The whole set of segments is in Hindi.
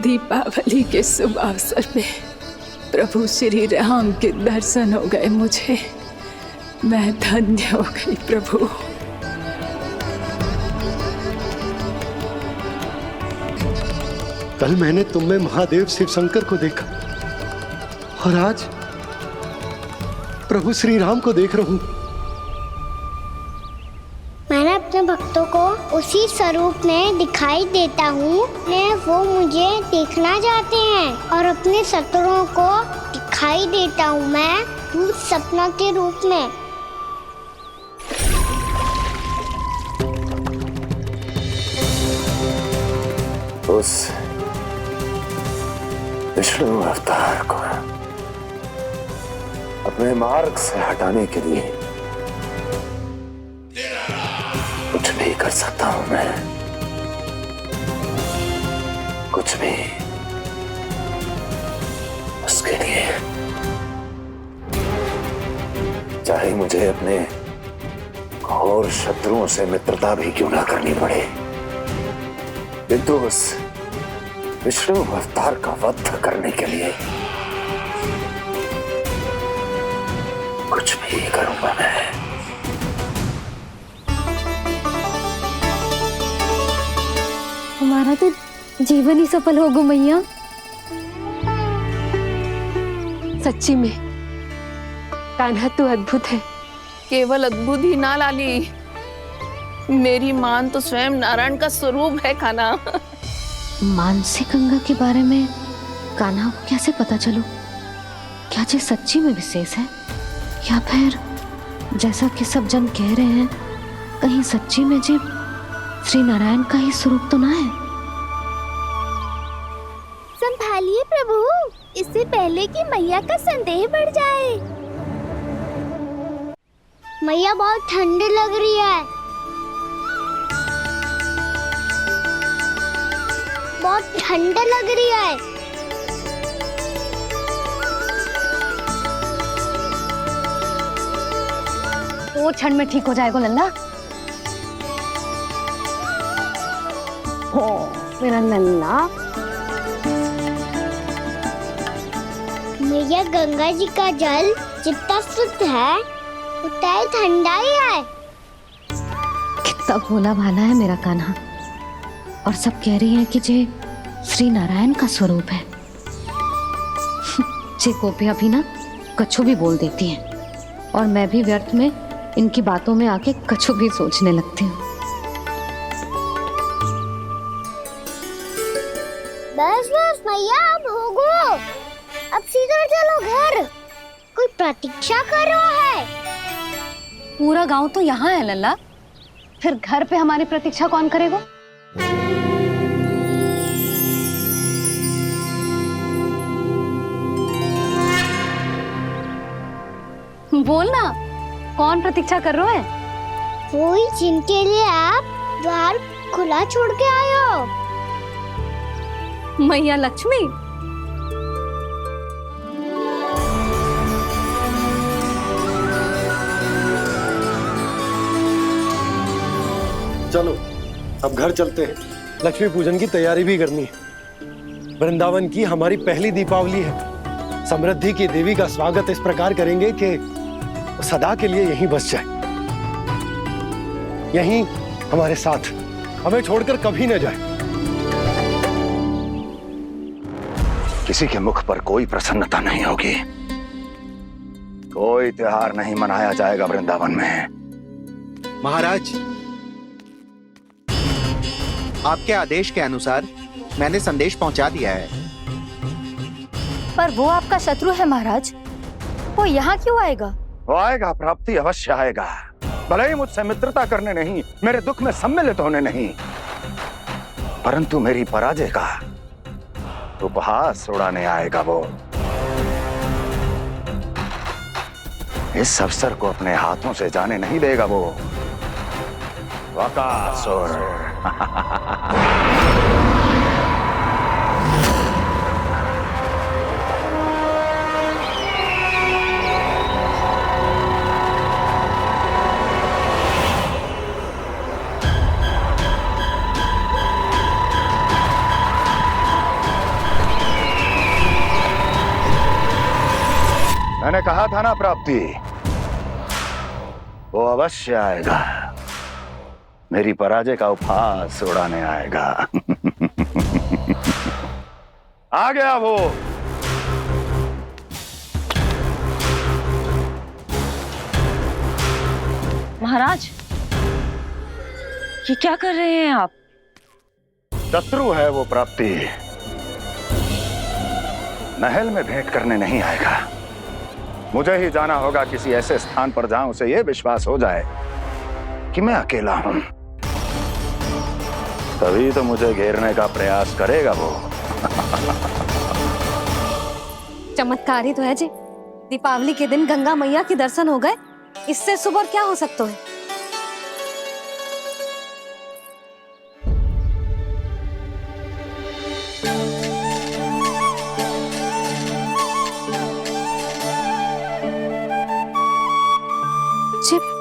दीपावली के शुभ अवसर पे प्रभु श्री राम के दर्शन हो गए मुझे। मैं धन्य हो गई प्रभु। कल मैंने तुम में महादेव शिव शंकर को देखा और आज प्रभु श्री राम को देख रहा हूं। मैंने अपने भक्तों को उसी स्वरूप में दिखाई देता हूँ। वो मुझे देखना चाहते हैं और अपने शत्रुओं को दिखाई देता हूँ मैं भूत सपना के रूप में। उस विष्णु अवतार को अपने मार्ग से हटाने के लिए कुछ भी कर सकता हूं मैं, कुछ भी। उसके लिए चाहे मुझे अपने घोर शत्रुओं से मित्रता भी क्यों ना करनी पड़े, किंतु उस विष्णु अवतार का वध करने के लिए कुछ भी करूंगा मैं। हमारा तो जीवन ही सफल हो गो मैया। सच्ची में कान्हा तू अद्भुत है। केवल अद्भुत ही ना लाली, मेरी मान तो स्वयं नारायण का स्वरूप है कान्हा। मानसी गंगा के बारे में कान्हा को कैसे पता चलो? क्या ये सच्ची में विशेष है या फिर जैसा कि सब जन कह रहे हैं कहीं सच्ची में जी श्री नारायण का ही स्वरूप तो ना है? संभालिए प्रभु, इससे पहले कि मैया का संदेह बढ़ जाए। मैया बहुत ठंडी लग रही है, बहुत ठंडा लग रही है। वो ठंड में ठीक हो जाएगा लल्ला। ओ मेरा लल्ला। मैया गंगा जी का जल जितना शुद्ध है उतना ही ठंडा ही है। कितना भोला भाला है मेरा कान्हा। और सब कह रही हैं कि जे श्री नारायण का स्वरूप है। जे गोपियां भी ना कछु भी बोल देती हैं और मैं भी व्यर्थ में इनकी बातों में आके कछु भी सोचने लगती हूँ। बस बस मैया, अब हो गो, अब सीधा चलो घर। कोई प्रतीक्षा कर रहा है। पूरा गांव तो यहाँ है लल्ला, फिर घर पे हमारी प्रतीक्षा कौन करेगा? बोल ना, कौन प्रतीक्षा कर रहे हैं? वही जिनके लिए आप द्वार खुला छोड़ के आए हो। मैया लक्ष्मी। चलो अब घर चलते हैं, लक्ष्मी पूजन की तैयारी भी करनी है। वृंदावन की हमारी पहली दीपावली है। समृद्धि की देवी का स्वागत इस प्रकार करेंगे कि सदा के लिए यहीं बस जाए, यहीं हमारे साथ, हमें छोड़कर कभी न जाए। किसी के मुख पर कोई प्रसन्नता नहीं होगी, कोई त्योहार नहीं मनाया जाएगा वृंदावन में। महाराज, आपके आदेश के अनुसार मैंने संदेश पहुंचा दिया है। पर वो आपका शत्रु है महाराज, वो यहाँ क्यों आएगा? वो आएगा, प्राप्ति अवश्य आएगा। भले ही मुझसे मित्रता करने नहीं, मेरे दुख में सम्मिलित होने नहीं, परंतु मेरी पराजय का उपहास उड़ाने आएगा वो। इस अवसर को अपने हाथों से जाने नहीं देगा वो बकासुर। मैंने कहा था ना प्राप्ति, वो अवश्य आएगा, मेरी पराजय का उपहास उड़ाने आएगा। आ गया वो। महाराज, ये क्या कर रहे हैं आप? शत्रु है वो प्राप्ति, महल में भेंट करने नहीं आएगा। मुझे ही जाना होगा किसी ऐसे स्थान पर जहां उसे यह विश्वास हो जाए कि मैं अकेला हूं, तभी तो मुझे घेरने का प्रयास करेगा वो। चमत्कार ही तो है जी। दीपावली के दिन गंगा मैया के दर्शन हो गए, इससे शुभ और क्या हो सकता है।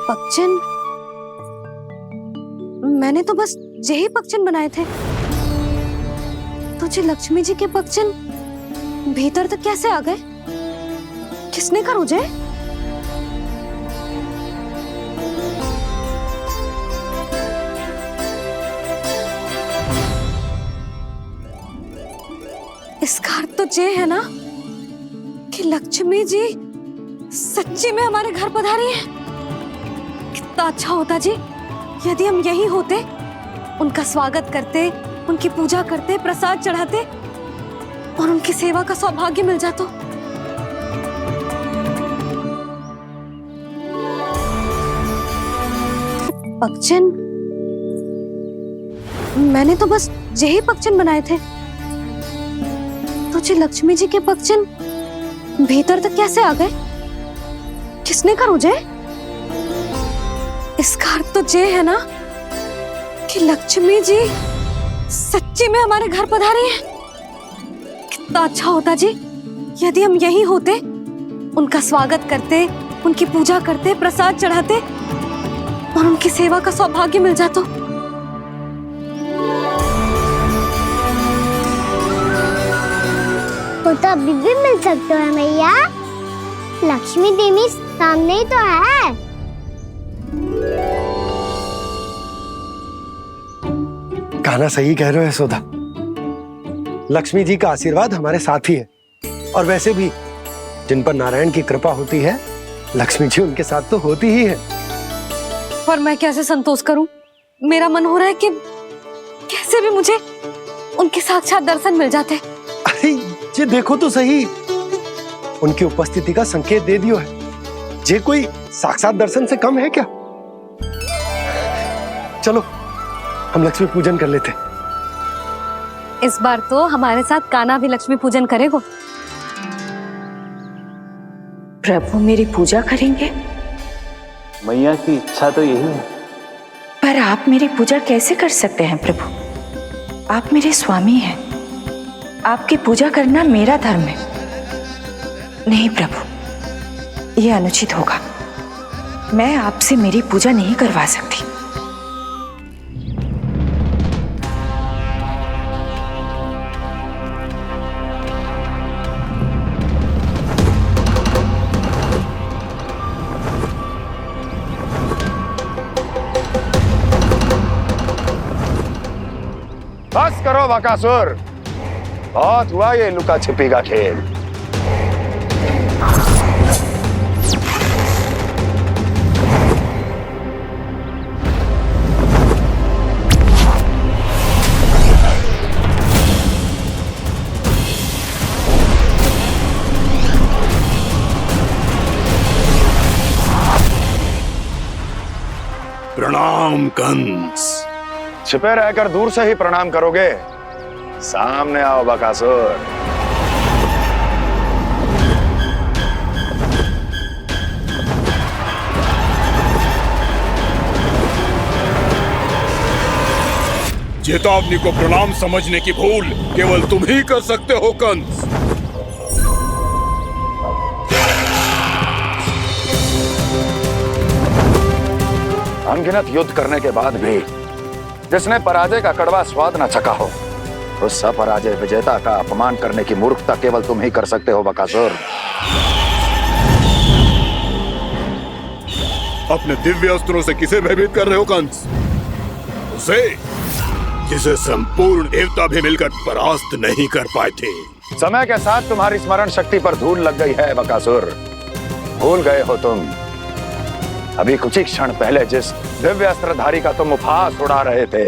पक्षिन, मैंने तो बस यही पक्षिन बनाए थे। तुझे लक्ष्मी जी के पक्षिन भीतर तक कैसे आ गए? किसने कर मुझे? इसका अर्थ तो ये है ना कि लक्ष्मी जी सच्ची में हमारे घर पधारी है। कितना अच्छा होता जी यदि हम यही होते, उनका स्वागत करते, उनकी पूजा करते, प्रसाद चढ़ाते और उनकी सेवा का सौभाग्य मिल जाता। पक्षिन, मैंने तो बस यही पक्षिन बनाए थे। तुझे लक्ष्मी जी के पक्षिन भीतर तक कैसे आ गए? किसने कर मुझे? इसका अर्थ तो ये है ना कि लक्ष्मी जी सच्ची में हमारे घर पधारी है। कितना अच्छा होता जी यदि हम यही होते, उनका स्वागत करते, उनकी पूजा करते, प्रसाद चढ़ाते और उनकी सेवा का सौभाग्य मिल जाता। वो तो अभी भी मिल सकते हैं मैया, लक्ष्मी देवी सामने ही तो है। कान्हा सही कह रहे हो यशोदा, लक्ष्मी जी का आशीर्वाद हमारे साथ ही है। और वैसे भी जिन पर नारायण की कृपा होती है, लक्ष्मी जी उनके साथ तो होती ही है। पर मैं कैसे संतोष करूं? मेरा मन हो रहा है कि कैसे भी मुझे उनके साक्षात दर्शन मिल जाते। अरे ये देखो तो सही, उनकी उपस्थिति का संकेत दे दियो है। ये कोई साक्षात दर्शन से कम है क्या? चलो हम लक्ष्मी पूजन कर लेते। इस बार तो हमारे साथ कान्हा भी लक्ष्मी पूजन करेगा। प्रभु मेरी पूजा करेंगे? मैया की इच्छा तो यही है। पर आप मेरी पूजा कैसे कर सकते हैं प्रभु? आप मेरे स्वामी हैं, आपकी पूजा करना मेरा धर्म है। नहीं प्रभु, यह अनुचित होगा। मैं आपसे मेरी पूजा नहीं करवा सकती। बस करो बकासुर, बहुत हुआ ये लुका छिपी का खेल। प्रणाम कंस। छिपे रहकर दूर से ही प्रणाम करोगे? सामने आओ बकासुर। चेतावनी को प्रणाम समझने की भूल केवल तुम ही कर सकते हो कंस। अनगिनत युद्ध करने के बाद भी जिसने पराजय का कड़वा स्वाद न चखा हो, उस अपराजय विजेता का अपमान करने की मूर्खता केवल तुम ही कर सकते हो बकासुर। अपने दिव्य अस्त्रों से किसे भयभीत कर रहे हो कंस? उसे जिसे संपूर्ण देवता भी मिलकर परास्त नहीं कर पाए थे। समय के साथ तुम्हारी स्मरण शक्ति पर धूल लग गई है बकासुर। भूल गए हो तुम अभी कुछ ही क्षण पहले जिस दिव्य अस्त्रधारी का तुम उपहास उड़ा रहे थे,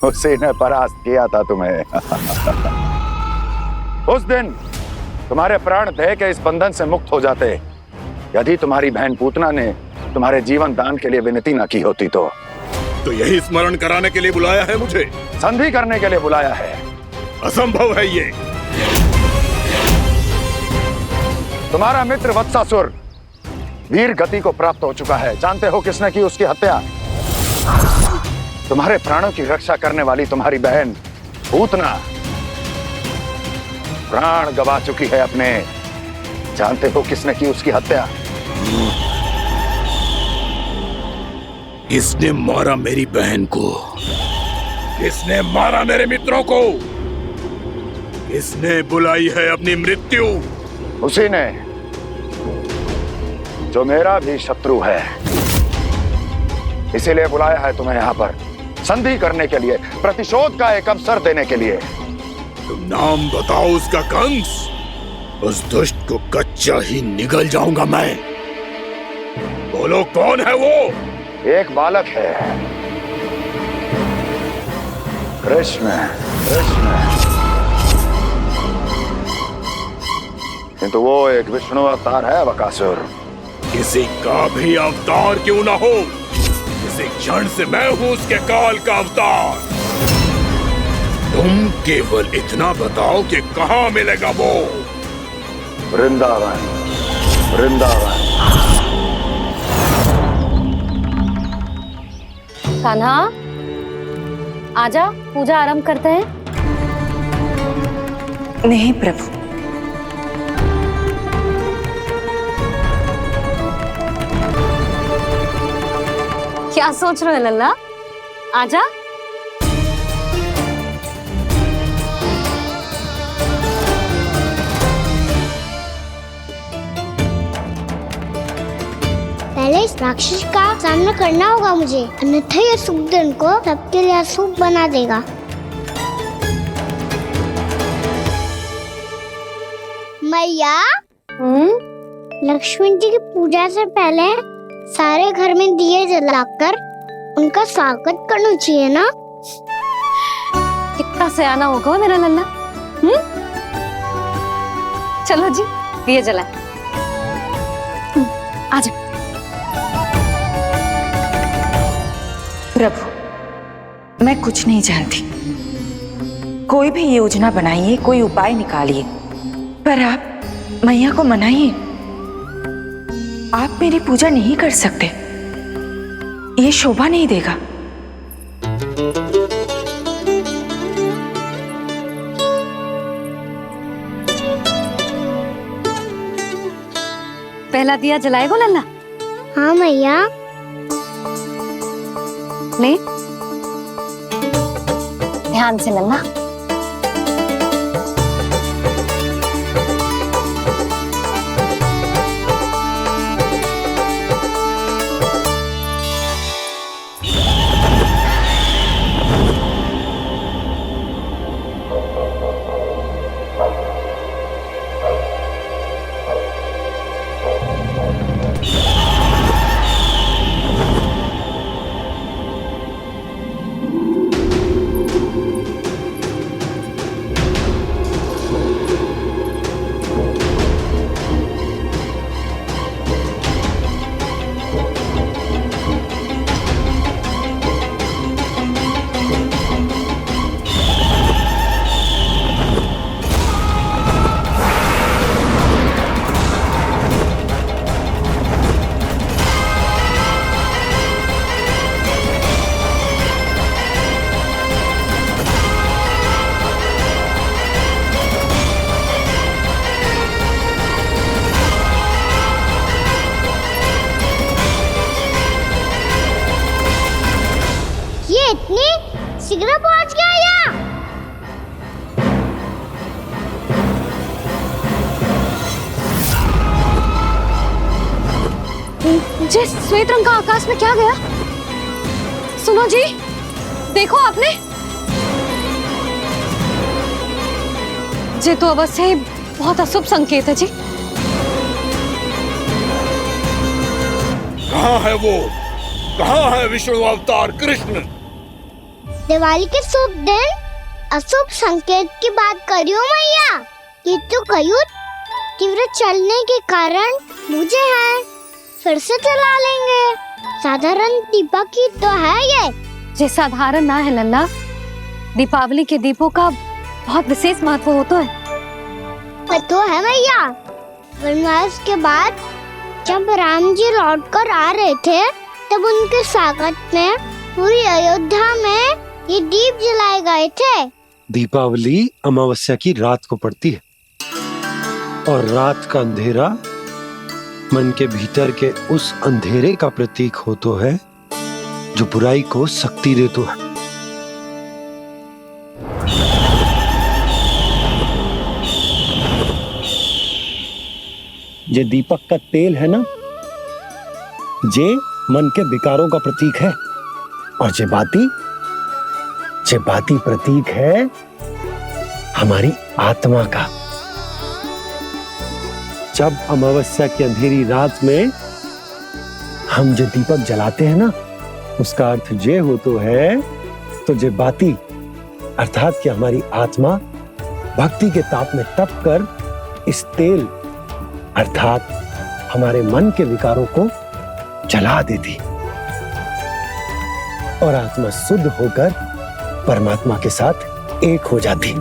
उसी ने परास्त किया था तुम्हें। उस दिन तुम्हारे प्राण दे के इस बंधन से मुक्त हो जाते यदि तुम्हारी बहन पूतना ने तुम्हारे जीवन दान के लिए विनती न की होती तो यही स्मरण कराने के लिए बुलाया है मुझे? संधि करने के लिए बुलाया है। असंभव है ये। तुम्हारा मित्र वत्सासुर वीर गति को प्राप्त हो चुका है। जानते हो किसने की उसकी हत्या? तुम्हारे प्राणों की रक्षा करने वाली तुम्हारी बहन पूतना प्राण गवा चुकी है अपने। जानते हो किसने की उसकी हत्या? किसने मारा मेरी बहन को? किसने मारा मेरे मित्रों को? किसने बुलाई है अपनी मृत्यु? उसी ने जो मेरा भी शत्रु है। इसीलिए बुलाया है तुम्हें यहाँ पर संधि करने के लिए, प्रतिशोध का एक अवसर देने के लिए। तुम नाम बताओ उसका कंस। उस दुष्ट को कच्चा ही निगल जाऊंगा मैं। बोलो कौन है वो? एक बालक है, कृष्ण। किंतु वो एक विष्णु अवतार है बकासुर। किसी का भी अवतार क्यों ना हो, किसी क्षण से मैं हूं उसके काल का अवतार। तुम केवल इतना बताओ कि कहां मिलेगा वो? वृंदावन। कान्हा, आजा, पूजा आरंभ करते हैं। नहीं प्रभु, क्या सोच रहे हो लल्ला? आजा। पहले इस राक्षस का सामना करना होगा मुझे, अन्यथा ये शुभ दिन को सबके लिए अशुभ बना देगा। मैया, लक्ष्मी जी की पूजा से पहले सारे घर में दिए जलाकर उनका स्वागत करना चाहिए ना? कितना सयाना होगा मेरा लल्ला। चलो जी, दिए जलाए। आजा। प्रभु, मैं कुछ नहीं जानती। कोई भी योजना बनाइए, कोई उपाय निकालिए, पर आप मैया को मनाइए। आप मेरी पूजा नहीं कर सकते, ये शोभा नहीं देगा। पहला दिया जलाएगो लल्ला? हाँ मैया। ले, ध्यान से लल्ला। जिस श्वेत रंग का आकाश में क्या गया? सुनो जी, देखो आपने, ये तो अवश्य ही बहुत अशुभ संकेत है जी। कहाँ है वो? कहाँ है विष्णु अवतार कृष्ण? दिवाली के शुभ दिन अशुभ संकेत की बात करियो मैया। ये तो कयूत तीव्र चलने के कारण मुझे है, फिर से चला लेंगे। साधारण दीपक ही तो है ये साधारण ना है लल्ला, दीपावली के दीपों का बहुत विशेष महत्व होता है। तो है मैया, वनवास के बाद जब राम जी लौट कर आ रहे थे तब उनके स्वागत में पूरी अयोध्या में ये दीप जलाए गए थे। दीपावली अमावस्या की रात को पड़ती है और रात का अंधेरा मन के भीतर के उस अंधेरे का प्रतीक हो तो है जो बुराई को शक्ति दे तो है। ये दीपक का तेल है ना, ये मन के विकारों का प्रतीक है, और ये बाती प्रतीक है हमारी आत्मा का। जब अमावस्या की अंधेरी रात में हम जो दीपक जलाते हैं ना, उसका अर्थ ये हो तो है, तो ये बाती अर्थात कि हमारी आत्मा भक्ति के ताप में तप कर इस तेल अर्थात हमारे मन के विकारों को जला देती और आत्मा शुद्ध होकर परमात्मा के साथ एक हो जाती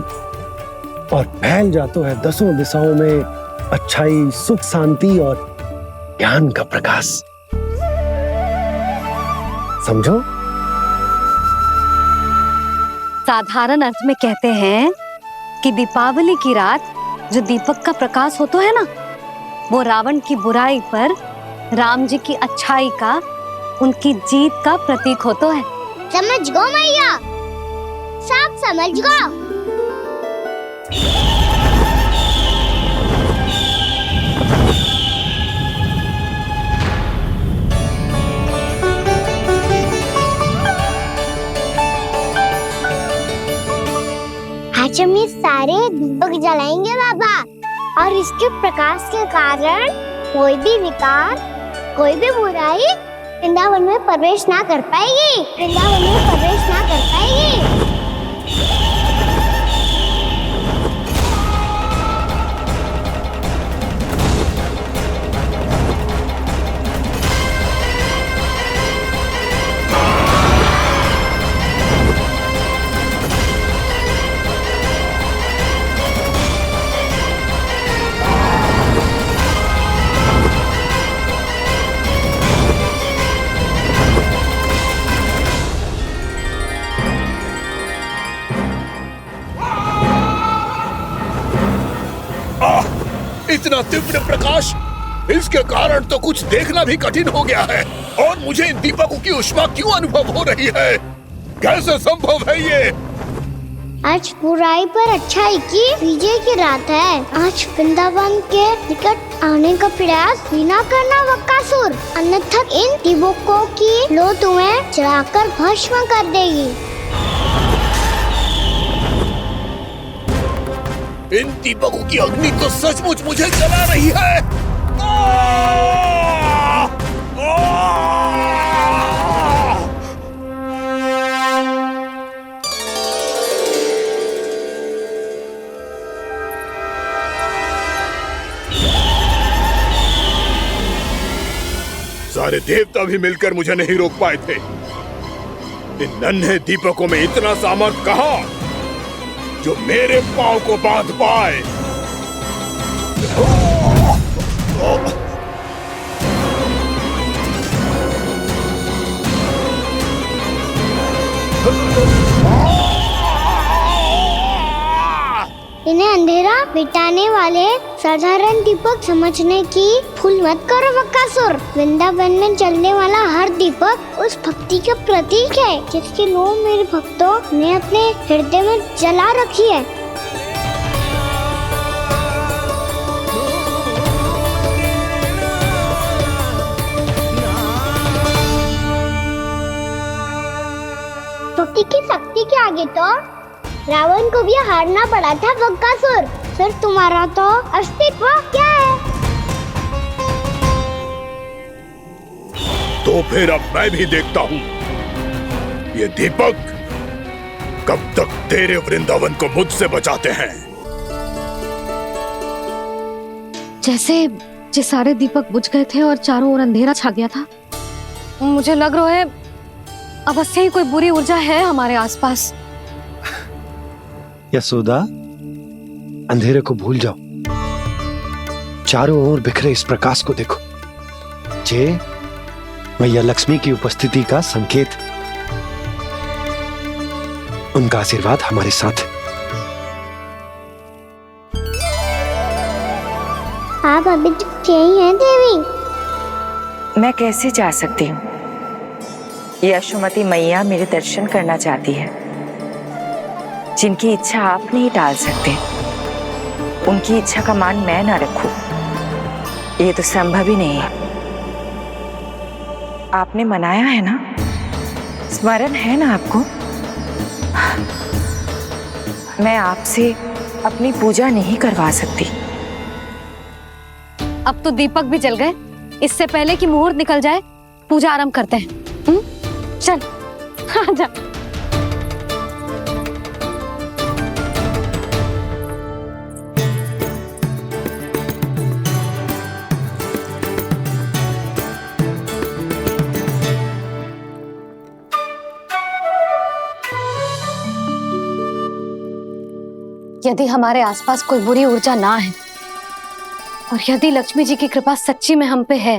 और फैल जाता है दसों दिशाओं में अच्छाई, सुख, शांति और ज्ञान का प्रकाश। समझो? साधारण अर्थ में कहते हैं कि दीपावली की रात जो दीपक का प्रकाश होता है ना, वो रावण की बुराई पर राम जी की अच्छाई का, उनकी जीत का प्रतीक होता है। समझ गो मैया, सब समझ गो। आज हम ये सारे दीपक जलाएंगे बाबा, और इसके प्रकाश के कारण कोई भी विकार, कोई भी बुराई वृंदावन में प्रवेश ना कर पाएगी, वृंदावन में प्रवेश ना कर पाएगी। इतना तीव्र प्रकाश, इसके कारण तो कुछ देखना भी कठिन हो गया है। और मुझे इन दीपकों की ऊष्मा क्यों अनुभव हो रही है? कैसे संभव है ये? आज बुराई पर अच्छाई की विजय की रात है। आज वृंदावन के निकट आने का प्रयास भी ना करना बकासुर, अन्यथा इन दीपकों की लो तुम्हें जलाकर भस्म कर देगी। इन दीपकों की अग्नि तो सचमुच मुझे जला रही है। सारे देवता भी मिलकर मुझे नहीं रोक पाए थे। इन नन्हे दीपकों में इतना सामर्थ्य कहां जो मेरे पांव को बांध पाए। इन्हें अंधेरा मिटाने वाले साधारण दीपक समझने की भूल मत करो बकासुर। वृंदावन में जलने वाला हर दीपक उस भक्ति का प्रतीक है जिसकी लो मेरे भक्तों ने अपने हृदय में जला रखी है। शक्ति की शक्ति के आगे तो रावण को भी हारना पड़ा था बकासुर। फिर तुम्हारा तो अस्तित्व क्या है? तो फिर अब मैं भी देखता हूँ ये दीपक कब तक तेरे वृंदावन को मुझसे बचाते हैं। जैसे ये सारे दीपक बुझ गए थे और चारों ओर अंधेरा छा गया था, मुझे लग रहा है अवश्य ही कोई बुरी ऊर्जा है हमारे आसपास। यशोदा, अंधेरे को भूल जाओ, चारों ओर बिखरे इस प्रकाश को देखो। जे मैया लक्ष्मी की उपस्थिति का संकेत, उनका आशीर्वाद हमारे साथ है। आप अभी तक यही हैं देवी? मैं कैसे जा सकती हूँ? यशोमती मैया मेरे दर्शन करना चाहती है। जिनकी इच्छा आप नहीं टाल सकते, उनकी इच्छा का मान मैं ना रखूं, ये तो संभव ही नहीं है। आपने मनाया है ना, स्मरण है ना आपको? मैं आपसे अपनी पूजा नहीं करवा सकती। अब तो दीपक भी जल गए, इससे पहले कि मुहूर्त निकल जाए पूजा आरंभ करते हैं। चल आजा। यदि हमारे आसपास कोई बुरी ऊर्जा ना है और यदि लक्ष्मी जी की कृपा सच्ची में हम पे है,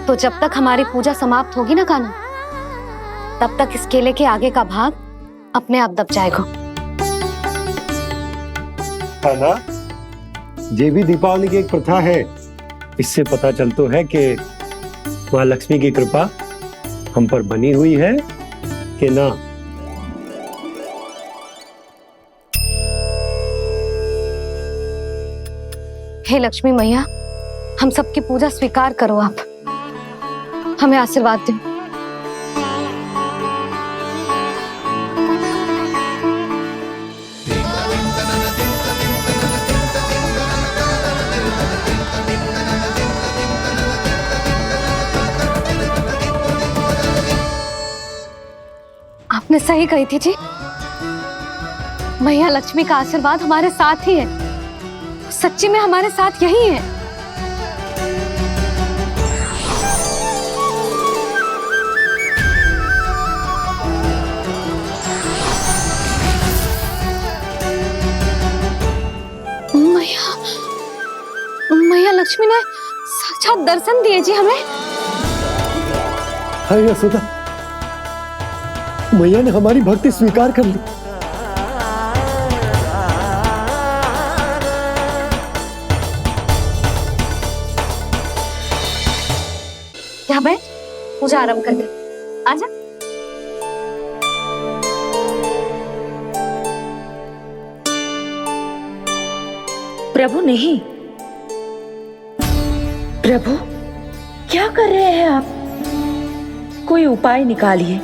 तो जब तक हमारी पूजा समाप्त होगी ना कान्हा, तब तक इस केले के आगे का भाग अपने आप दब जाएगा। ना, ये भी दीपावली की एक प्रथा है। इससे पता चलता है कि माँ लक्ष्मी की कृपा हम पर बनी हुई है कि ना। हे लक्ष्मी मैया, हम सबकी पूजा स्वीकार करो, आप हमें आशीर्वाद दो। आपने सही कही थी जी, मैया लक्ष्मी का आशीर्वाद हमारे साथ ही है, सच्ची में हमारे साथ यही है। मैया लक्ष्मी ने साक्षात दर्शन दिए जी हमें। हाय यशोदा, मैया ने हमारी भक्ति स्वीकार कर ली। क्या बैठ, पूजा आरंभ कर दे। आजा। प्रभु नहीं, प्रभु क्या कर रहे हैं आप? कोई उपाय निकालिए,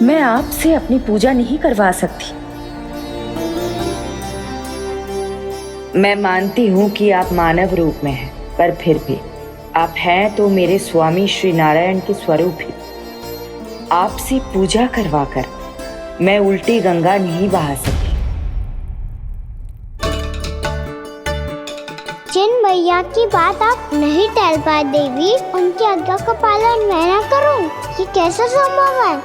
मैं आपसे अपनी पूजा नहीं करवा सकती। मैं मानती हूँ कि आप मानव रूप में हैं, पर फिर भी आप हैं तो मेरे स्वामी श्री नारायण के स्वरूप ही। आपसे पूजा करवाकर मैं उल्टी गंगा नहीं बहा सकती। जिन मैया की बात आप नहीं टाल पाए देवी, उनकी आज्ञा का पालन मैं ना करूं, ये कैसे संभव है?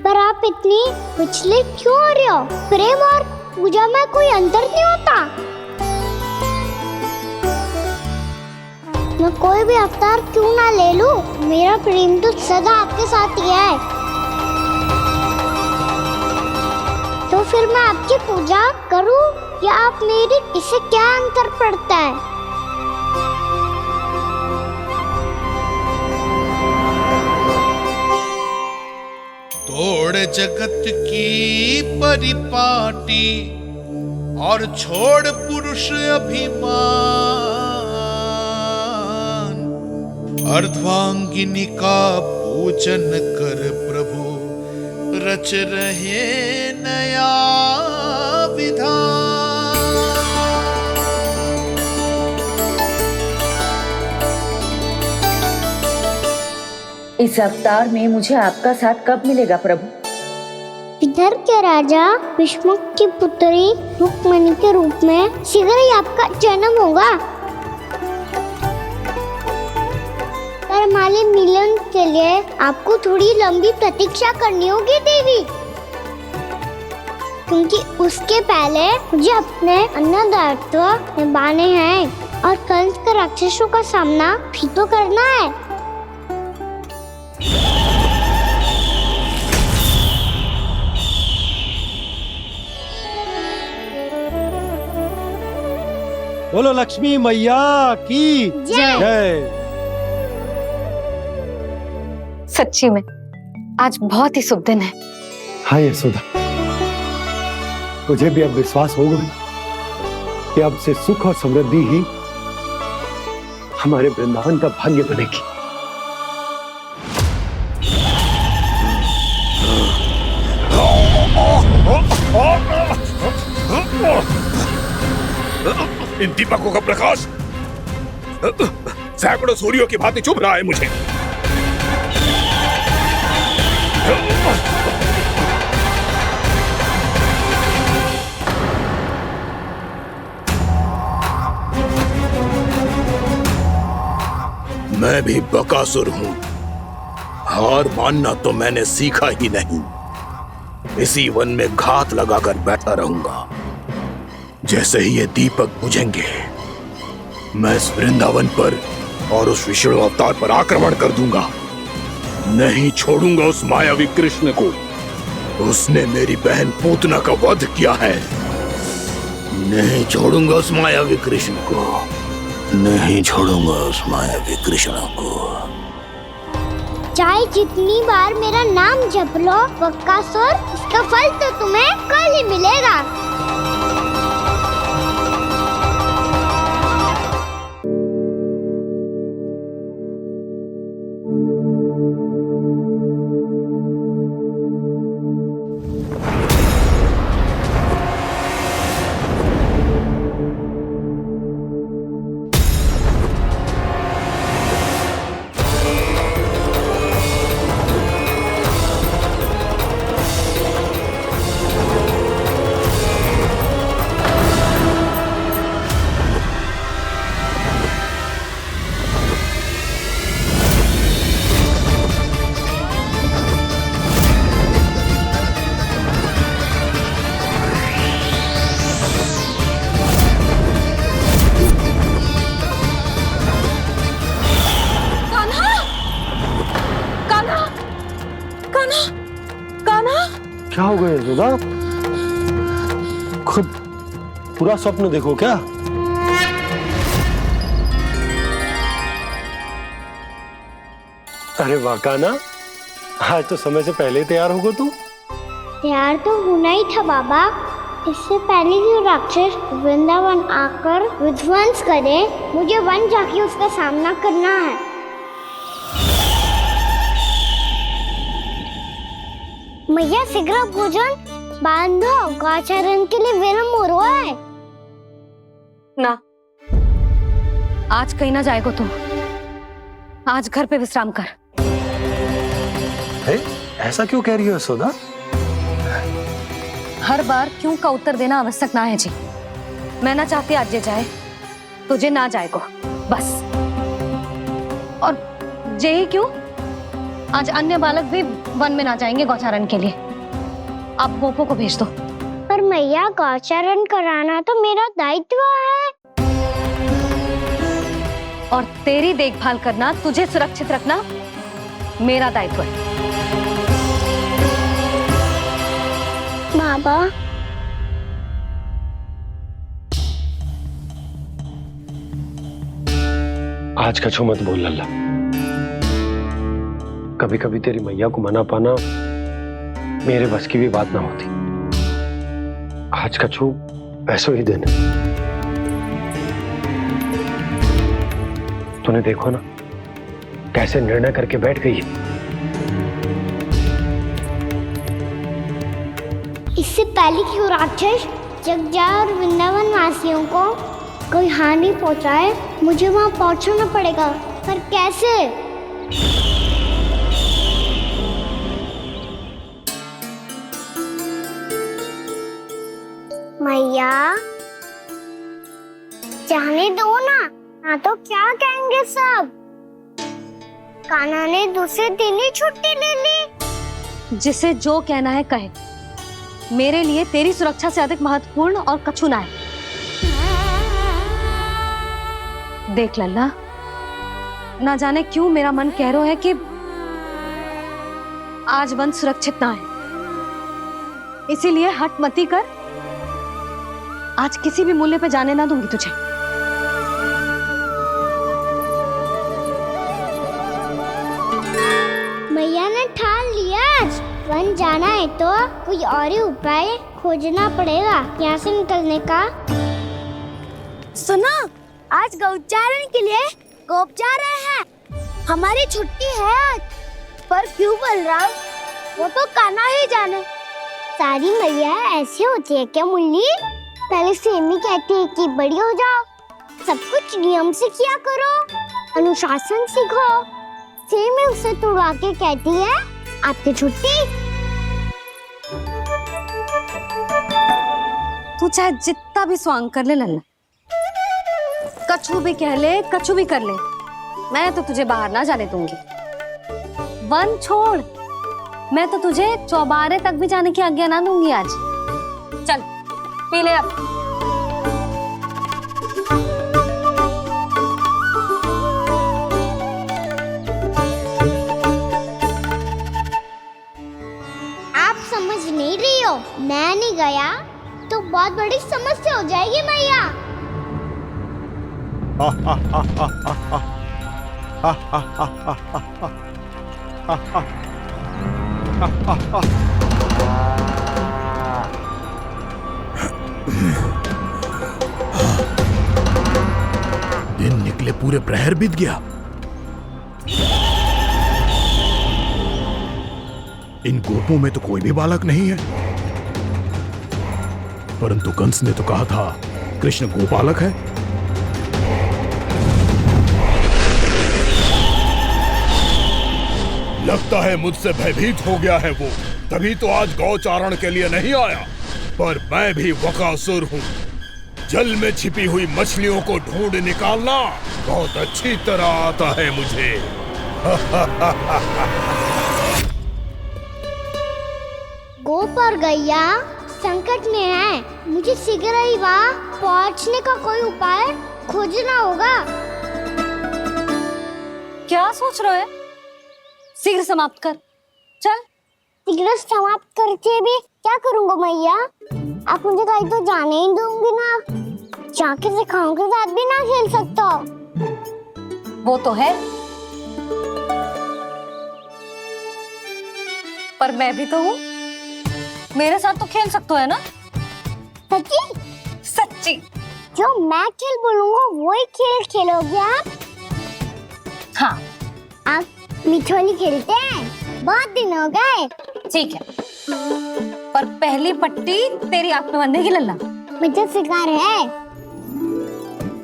पर आप इतनी विचलित क्यों हो रहे हो? प्रेम और पूजा में कोई अंतर नहीं होता। मैं कोई भी अवतार क्यों ना ले लूं, मेरा प्रेम तो सदा आपके साथ ही है। तो फिर मैं आपकी पूजा करूं या आप मेरी, इससे क्या अंतर पड़ता है? तो छोड़ जगत की परिपाटी और छोड़ पुरुष अभिमान, अर्धांगिनी का पूजन कर प्रभु रच रहे नया विधान। इस अवतार में मुझे आपका साथ कब मिलेगा प्रभु? इधर के राजा विष्णु की पुत्री रुक्मणी के रूप में शीघ्र ही आपका जन्म होगा। पर हमारे मिलन के लिए आपको थोड़ी लंबी प्रतीक्षा करनी होगी देवी, क्योंकि उसके पहले मुझे अपने अन्य दायित्व निभाने हैं और कंस के राक्षसों का सामना भी तो करना है। बोलो लक्ष्मी मैया की जय। सच्ची में आज बहुत ही शुभ दिन है। हाँ यशोदा, मुझे भी अब विश्वास हो गया कि अब से सुख और समृद्धि ही हमारे वृंदावन का भाग्य बनेगी। इन दीपकों का प्रकाश सैकड़ों सूर्यों की भांति चुभ रहा है मुझे। मैं भी बकासुर हूं, हार मानना तो मैंने सीखा ही नहीं। इसी वन में घात लगाकर बैठा रहूंगा। जैसे ही ये दीपक बुझेंगे, मैं इस वृंदावन पर और उस विष्णु अवतार पर आक्रमण कर दूंगा। नहीं छोड़ूंगा उस मायावी कृष्ण को। उसने मेरी बहन पूतना का वध किया है। नहीं छोड़ूंगा उस मायावी कृष्ण को। नहीं छोड़ूंगा उस मायावी कृष्ण को। चाहे जितनी बार मेरा नाम जप लो बकासुर, इसका फल तो तुम्हें कल ही मिलेगा। क्या हो गया यशोदा? खुद पूरा स्वप्न देखो क्या? अरे वाह कान्हा, आज तो समय से पहले तैयार होगा तू। तैयार तो होना ही था बाबा। इससे पहले कि राक्षस वृंदावन आकर विध्वंस करे, मुझे वन जाके उसका सामना करना है। मैया शीघ्र भोजन बांधो, गौचरण के लिए विलंब हो रहा है। ना, आज कहीं ना जाएगा तुम। आज घर पे विश्राम कर। ऐसा क्यों कह रही हो यशोदा? हर बार क्यों का उत्तर देना आवश्यक ना है जी। मैं ना चाहती आज ये जाए, तुझे ना जाएगा बस। और यही क्यों, आज अन्य बालक भी वन में ना जाएंगे गौचारण के लिए। आप गोपो को भेज दो। पर मैया गौचारण कराना तो मेरा दायित्व है। और तेरी देखभाल करना, तुझे सुरक्षित रखना मेरा दायित्व है। बाबा, आज कछु मत बोल लल्ला। कभी कभी तेरी मैया को मना पाना मेरे बस की भी बात ना होती। आज का छू ऐसो ही दिन है। तूने देखो ना कैसे निर्णय करके बैठ गई है। इससे पहले कि वो राक्षस जगजाय और वृंदावन वासियों को कोई हानि पहुंचाए, मुझे वहां पहुंचना पड़ेगा। पर कैसे? मैया जाने दो ना तो क्या कहेंगे सब। कान्हा ने दूसरे दिन ही छुट्टी ले ली। जिसे जो कहना है कहे, मेरे लिए तेरी सुरक्षा से अधिक महत्वपूर्ण और कछु ना है। देख लल्ला, ना जाने क्यों मेरा मन कह रहा है कि आज वन सुरक्षित ना है, इसीलिए हट मती कर। आज किसी भी मूल्य पे जाने ना दूंगी तुझे। मैया ने ठान लिया, आज वन जाना है तो कोई और ही उपाय खोजना पड़ेगा यहाँ से निकलने का। सुनो, आज गौचारण के लिए गोप जा रहे हैं। हमारी छुट्टी है आज। पर क्यों बलराम? वो तो कान्हा ही जाने। सारी मैया ऐसी होती है क्या मुल्ली? पहले सेमी कहती है कि बड़ी हो जाओ, सब कुछ नियम से किया करो, अनुशासन सीखो। सेमी उसे तुड़वा के कहती है आपकी छुट्टी। तू चाहे जितना भी स्वांग कर ले लल्ला, कछु भी कह ले, कछु भी कर ले, मैं तो तुझे बाहर ना जाने दूंगी। वन छोड़, मैं तो तुझे चौबारे तक भी जाने की आज्ञा ना दूंगी आज। चल पी ले अब। आप समझ नहीं रही हो, मैं नहीं गया तो बहुत बड़ी समस्या हो जाएगी मैया। दिन निकले पूरे प्रहर बीत गया। इन गोपों में तो कोई भी बालक नहीं है, परंतु कंस ने तो कहा था कृष्ण गोपालक है। लगता है मुझसे भयभीत हो गया है वो, तभी तो आज गौचारण के लिए नहीं आया। पर मैं भी वकासुर हूँ, जल में छिपी हुई मछलियों को ढूंढ निकालना बहुत अच्छी तरह आता है मुझे। गोप और गैया संकट में है, मुझे शीघ्र ही वहाँ पहुँचने का कोई उपाय खोजना होगा। क्या सोच रहे हो? शीघ्र समाप्त कर, चल। शीघ्र समाप्त करके भी क्या करूँगा मैया? आप मुझे कहीं तो जाने ही दूंगी ना। जाके सिखाओं के साथ भी ना खेल सकता। वो तो है, पर मैं भी तो हूँ, मेरे साथ तो खेल सकते हो है ना? सच्ची? सच्ची। जो मैं खेल बोलूँगा वही खेल खेलोगे आप? हाँ। आप मिठोली खेलते हैं? बहुत दिन हो गए। ठीक है, पर पहली पट्टी तेरी आंख में बंधेगी लल्ला। मुझे शिकार है।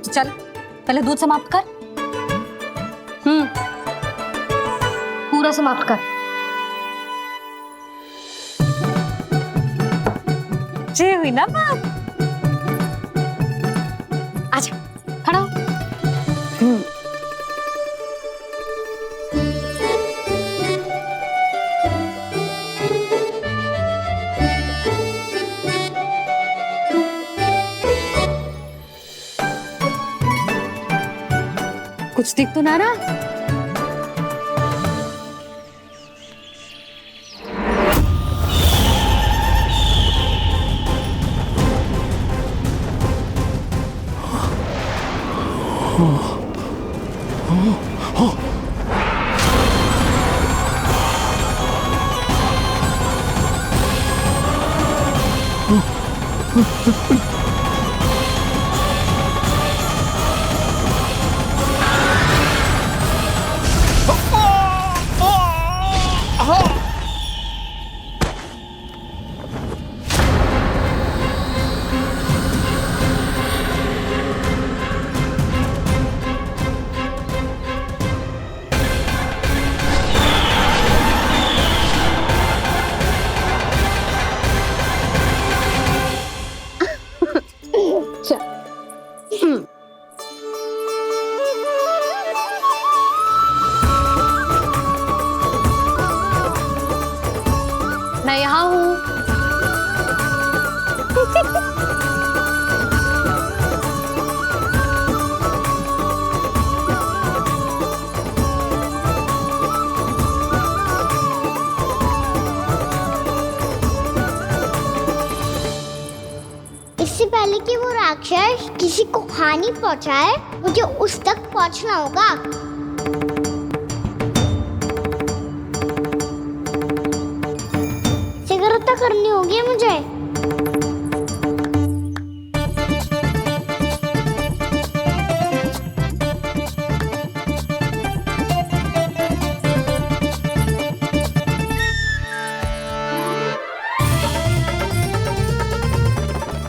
तो चल पहले दूध समाप्त कर। पूरा समाप्त कर। जे हुई ना बात। आजा, खड़ा हो। कुछ दिख तो ना रहा। किसी को हानि पहुंचाए, मुझे उस तक पहुंचना होगा। सिगरेट करनी होगी मुझे।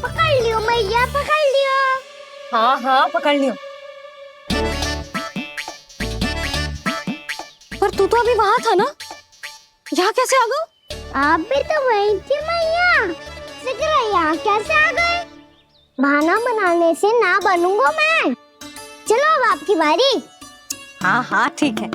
पकड़ लियो मैया, पकड़ लियो। हाँ हाँ पकड़ लियो। पर तू तो अभी वहां था ना, यहाँ कैसे आ गया? आप भी तो वही थी मैया, सिगरा यहाँ कैसे आ गए? बहाना बनाने से ना बनूंगा मैं। चलो अब आपकी बारी। हाँ हाँ ठीक है।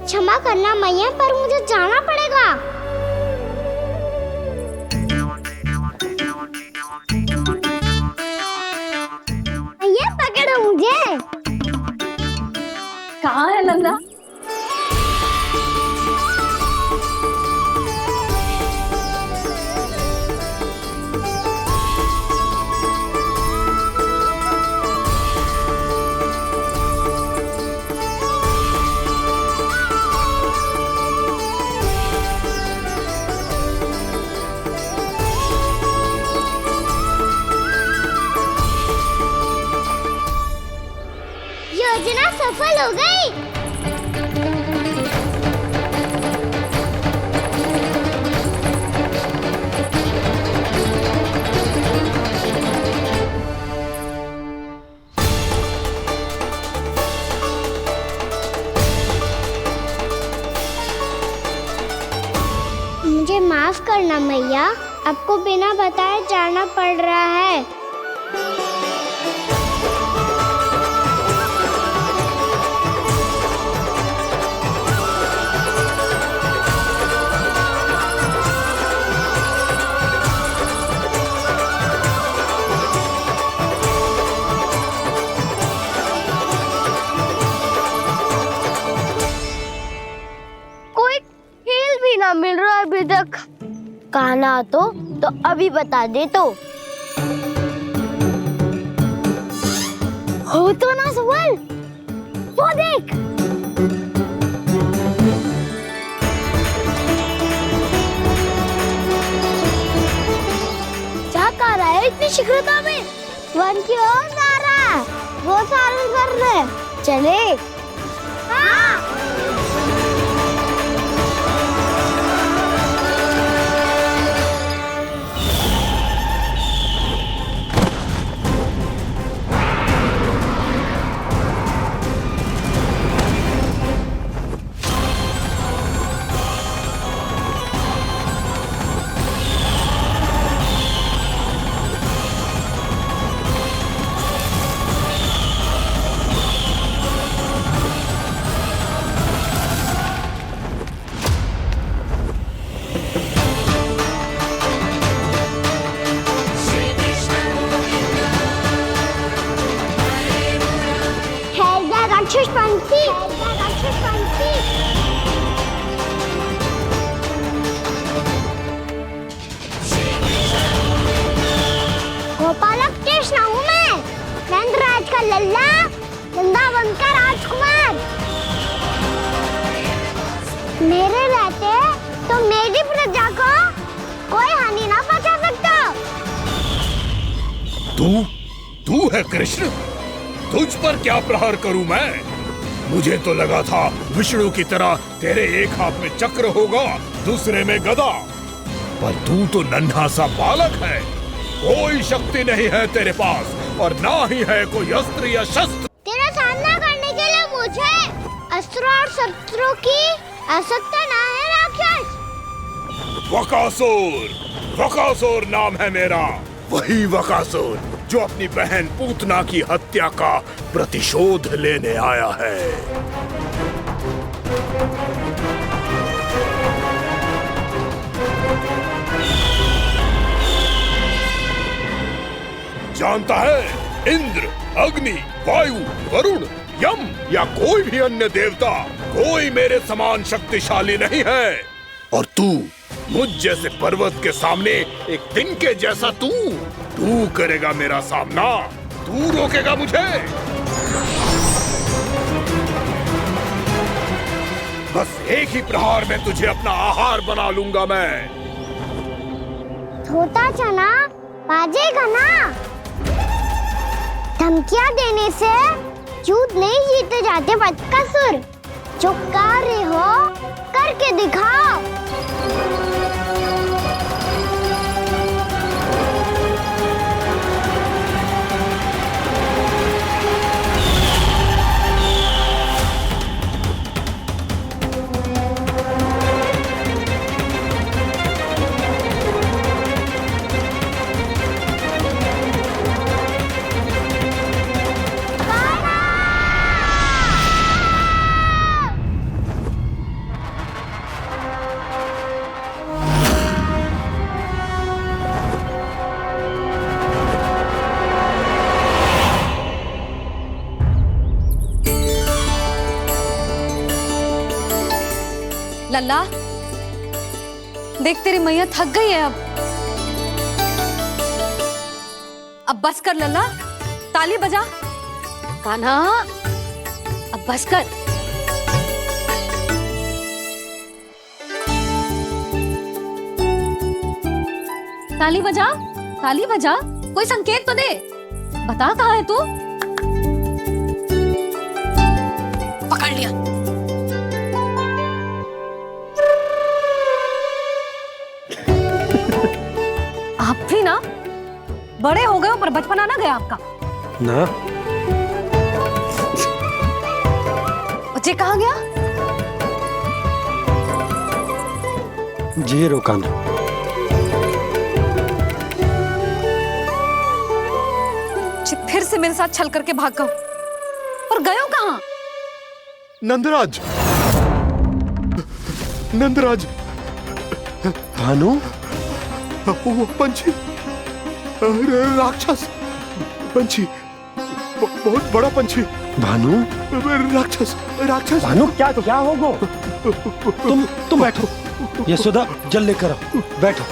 क्षमा करना मैया, पर मुझे जाना पड़ेगा। मैया पकड़ो मुझे। कहाँ है नंदा? योजना सफल हो गई। मुझे माफ करना मैया, आपको बिना बताए जाना पड़ रहा है। कोई खेल भी ना मिल रहा अभी तक। कहना तो अभी बता दे तो। हो तो ना सवाल, वो देख। क्या कर रहा है इतनी शीघ्रता में? वन की ओर जा रहा है, वो सारे कर रहे। चले। हाँ। राक्षस पंछी, राक्षस पंछी। गोपालक कृष्ण हूँ मैं, नंदराज का लल्ला, वृंदावन का राजकुमार। मेरे रहते तो मेरी प्रजा को कोई हानि ना पहुंचा सकता। तू है कृष्ण? तुझ पर क्या प्रहार करूं मैं? मुझे तो लगा था विष्णु की तरह तेरे एक हाथ में चक्र होगा, दूसरे में गदा, पर तू तो नन्हा सा बालक है। कोई शक्ति नहीं है तेरे पास और ना ही है कोई अस्त्र या शस्त्र। तेरा सामना करने के लिए मुझे अस्त्र और शस्त्रों की आवश्यकता ना है राक्षस। वकासुर, वकासुर नाम है मेरा, वही वकासुर जो अपनी बहन पूतना की हत्या का प्रतिशोध लेने आया है। जानता है, इंद्र, अग्नि, वायु, वरुण यम या कोई भी अन्य देवता, कोई मेरे समान शक्तिशाली नहीं है। और तू, मुझ जैसे पर्वत के सामने एक तिनके जैसा तू करेगा मेरा सामना? तू रोकेगा मुझे? बस एक ही प्रहार में तुझे अपना आहार बना लूंगा मैं। छोटा चना बाजेगा ना? धमकियां देने से युद्ध नहीं जीते जाते बदकसूर। जो कार्य हो करके दिखाओ। लल्ला, देख तेरी मैया थक गई है अब बस कर लल्ला, ताली बजा। कान्हा, अब बस कर। ताली बजा, ताली बजा, कोई संकेत तो दे, बता कहाँ है तू? पकड़ लिया। आप भी ना बड़े हो गए हो पर बचपना ना गया आपका ना। बच्चे कहाँ गया? जी रोकान। फिर से मेरे साथ छल करके भाग गए और गए हो कहाँ? नंदराज, नंदराज। भानु, वो पंछी, राक्षस पंछी, बहुत बड़ा पंछी। भानु, राक्षस, राक्षस। भानु, क्या होगा? तुम बैठो, यशोदा जल लेकर आओ, बैठो।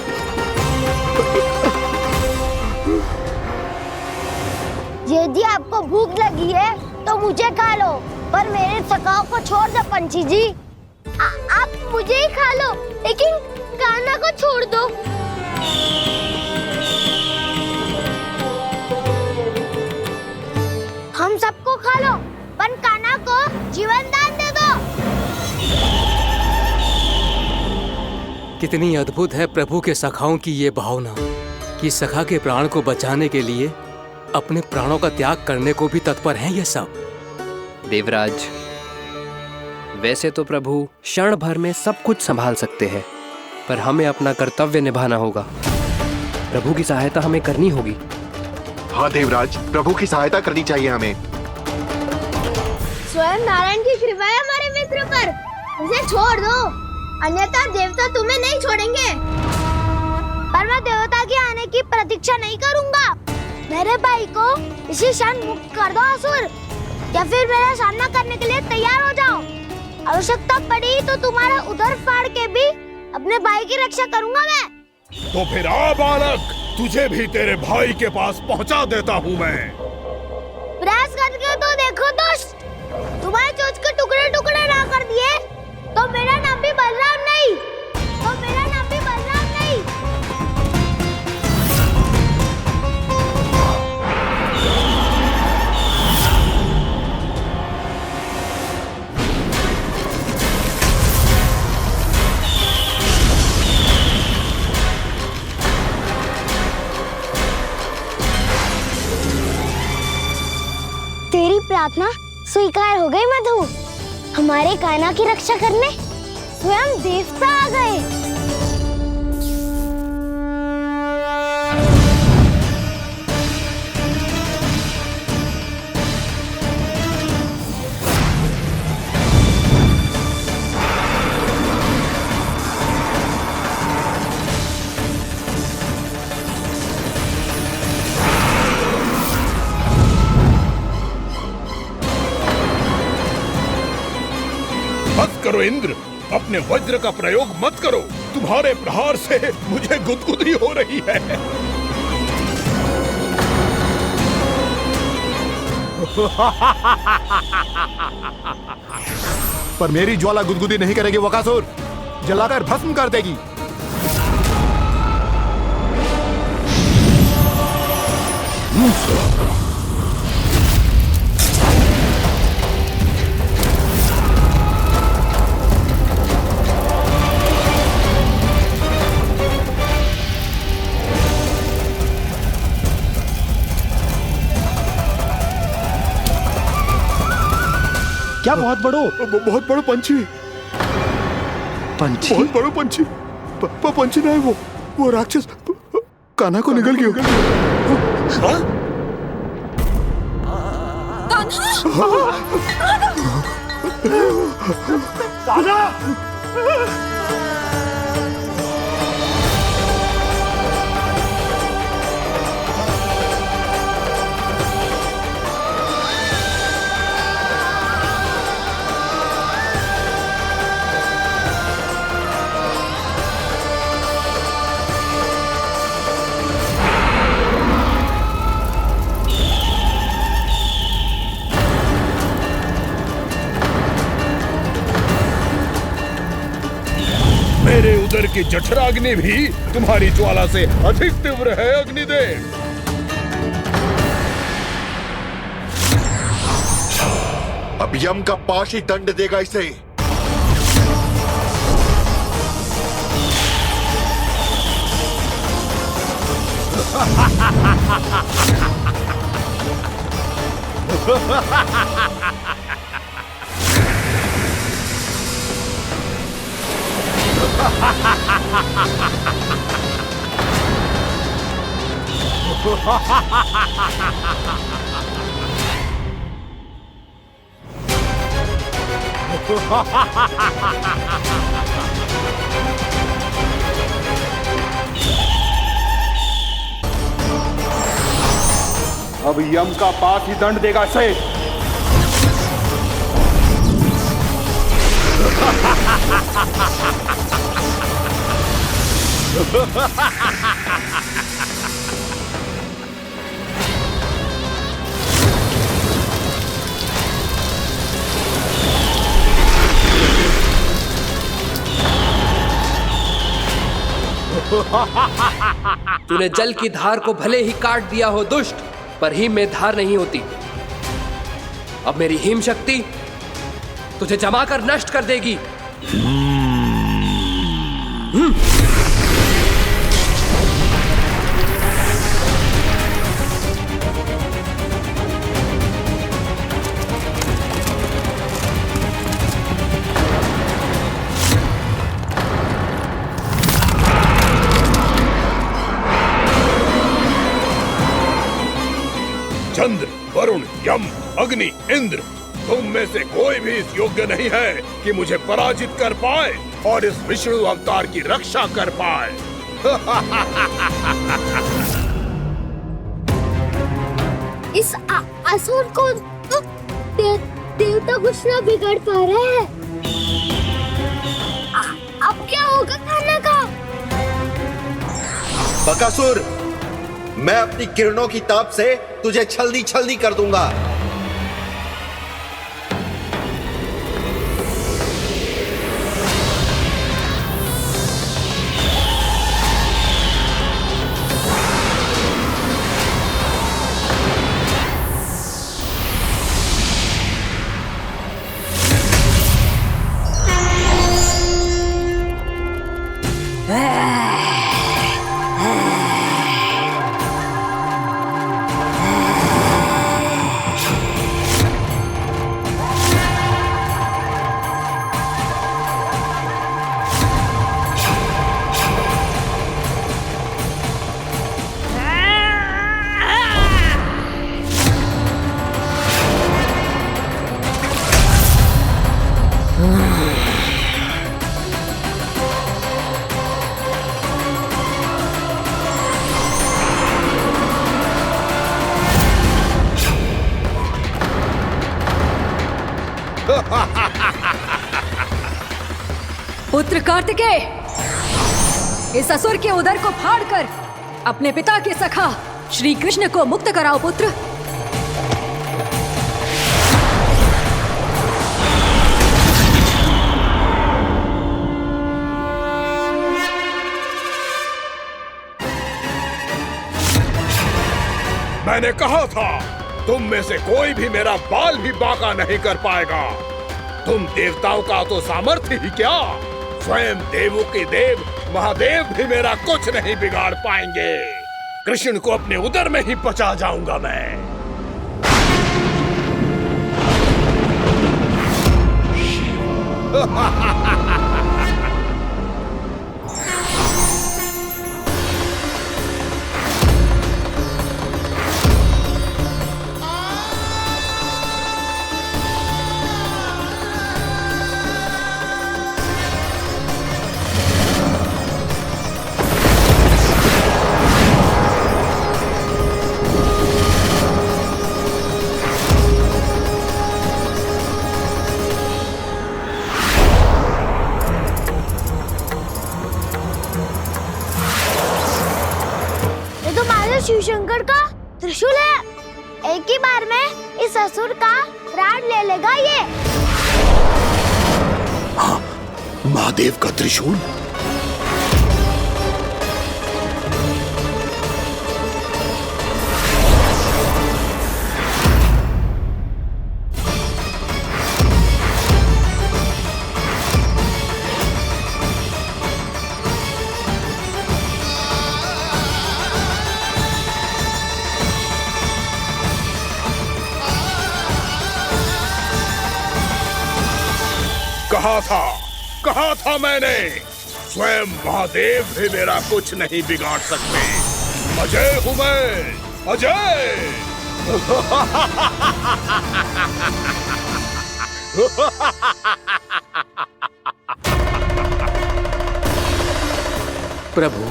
यदि आपको भूख लगी है तो मुझे खा लो, पर मेरे सखाओं को छोड़ दो पंछी जी। आप मुझे ही खा लो, लेकिन कान्हा को छोड़ दो। हम सबको खा लो, पर कान्हा को जीवन दान दे दो। कितनी अद्भुत है प्रभु के सखाओं की ये भावना कि सखा के प्राण को बचाने के लिए अपने प्राणों का त्याग करने को भी तत्पर हैं ये सब। देवराज, वैसे तो प्रभु क्षण भर में सब कुछ संभाल सकते हैं, पर हमें अपना कर्तव्य निभाना होगा। प्रभु की सहायता हमें करनी होगी। हाँ देवराज, प्रभु की सहायता करनी चाहिए हमें। स्वयं नारायण की कृपा है हमारे मित्र पर, उसे छोड़ दो, अन्यथा देवता तुम्हें नहीं छोड़ेंगे। पर मैं देवता के आने की प्रतीक्षा नहीं करूंगा। मेरे भाई को इसी क्षण मुक्त कर दो असुर, या फिर मेरा सामना करने के लिए तैयार हो जाओ। आवश्यकता पड़ी तो तुम्हारा उदर फाड़ के भी अपने भाई की रक्षा करूंगा मैं। तो फिर आ बालक, तुझे भी तेरे भाई के पास पहुंचा देता हूँ मैं। प्रयास करके तो देखो दोस्त, तुम्हारे चोंच के टुकड़े टुकड़े ना कर दिए तो मेरा नाम भी बलराम नहीं, तो मेरा नाम भी बलराम नहीं। तेरी प्रार्थना स्वीकार हो गई मधु। हमारे कान्हा की रक्षा करने स्वयं देवता आ गए। बस करो इंद्र, अपने वज्र का प्रयोग मत करो। तुम्हारे प्रहार से मुझे गुदगुदी हो रही है। पर मेरी ज्वाला गुदगुदी नहीं करेगी बकासुर, जलाकर भस्म कर देगी। क्या बहुत बड़ो पंछी। पंछी? बहुत बड़ो पंछी। पंछी ना है वो राक्षस कान्हा को निगल गया। कान्हा! मेरे उदर की जठराग्नि भी तुम्हारी ज्वाला से अधिक तीव्र है अग्निदेव। अब यम का पाश ही दंड देगा इसे। अब यम का पास ही दंड देगा इसे। तूने जल की धार को भले ही काट दिया हो दुष्ट, पर हिम में धार नहीं होती। अब मेरी हिम शक्ति तुझे जमा कर नष्ट कर देगी। चंद्र, वरुण, यम, अग्नि, इंद्र, तुम में से कोई भी इस योग्य नहीं है कि मुझे पराजित कर पाए और इस विष्णु अवतार की रक्षा कर पाए। इस असुर को देवता कुछ ना बिगाड़ पा रहे हैं। अब क्या होगा कान्हा का? बकासुर, मैं अपनी किरणों की ताप से तुझे छलनी छलनी कर दूंगा। पुत्र कार्तिकेय, इस असुर के उदर को फाड़कर अपने पिता के सखा श्री कृष्ण को मुक्त कराओ पुत्र। मैंने कहा था तुम में से कोई भी मेरा बाल भी बांका नहीं कर पाएगा। तुम देवताओं का तो सामर्थ्य ही क्या, स्वयं देवों के देव महादेव भी मेरा कुछ नहीं बिगाड़ पाएंगे। कृष्ण को अपने उदर में ही पचा जाऊंगा मैं। शिव शंकर का त्रिशूल है। एक ही बार में इस असुर का प्राण ले लेगा ये। हाँ, महादेव का त्रिशूल। कहा था मैंने, स्वयं महादेव भी मेरा कुछ नहीं बिगाड़ सकते। अजय हूं मैं, अजय। प्रभु,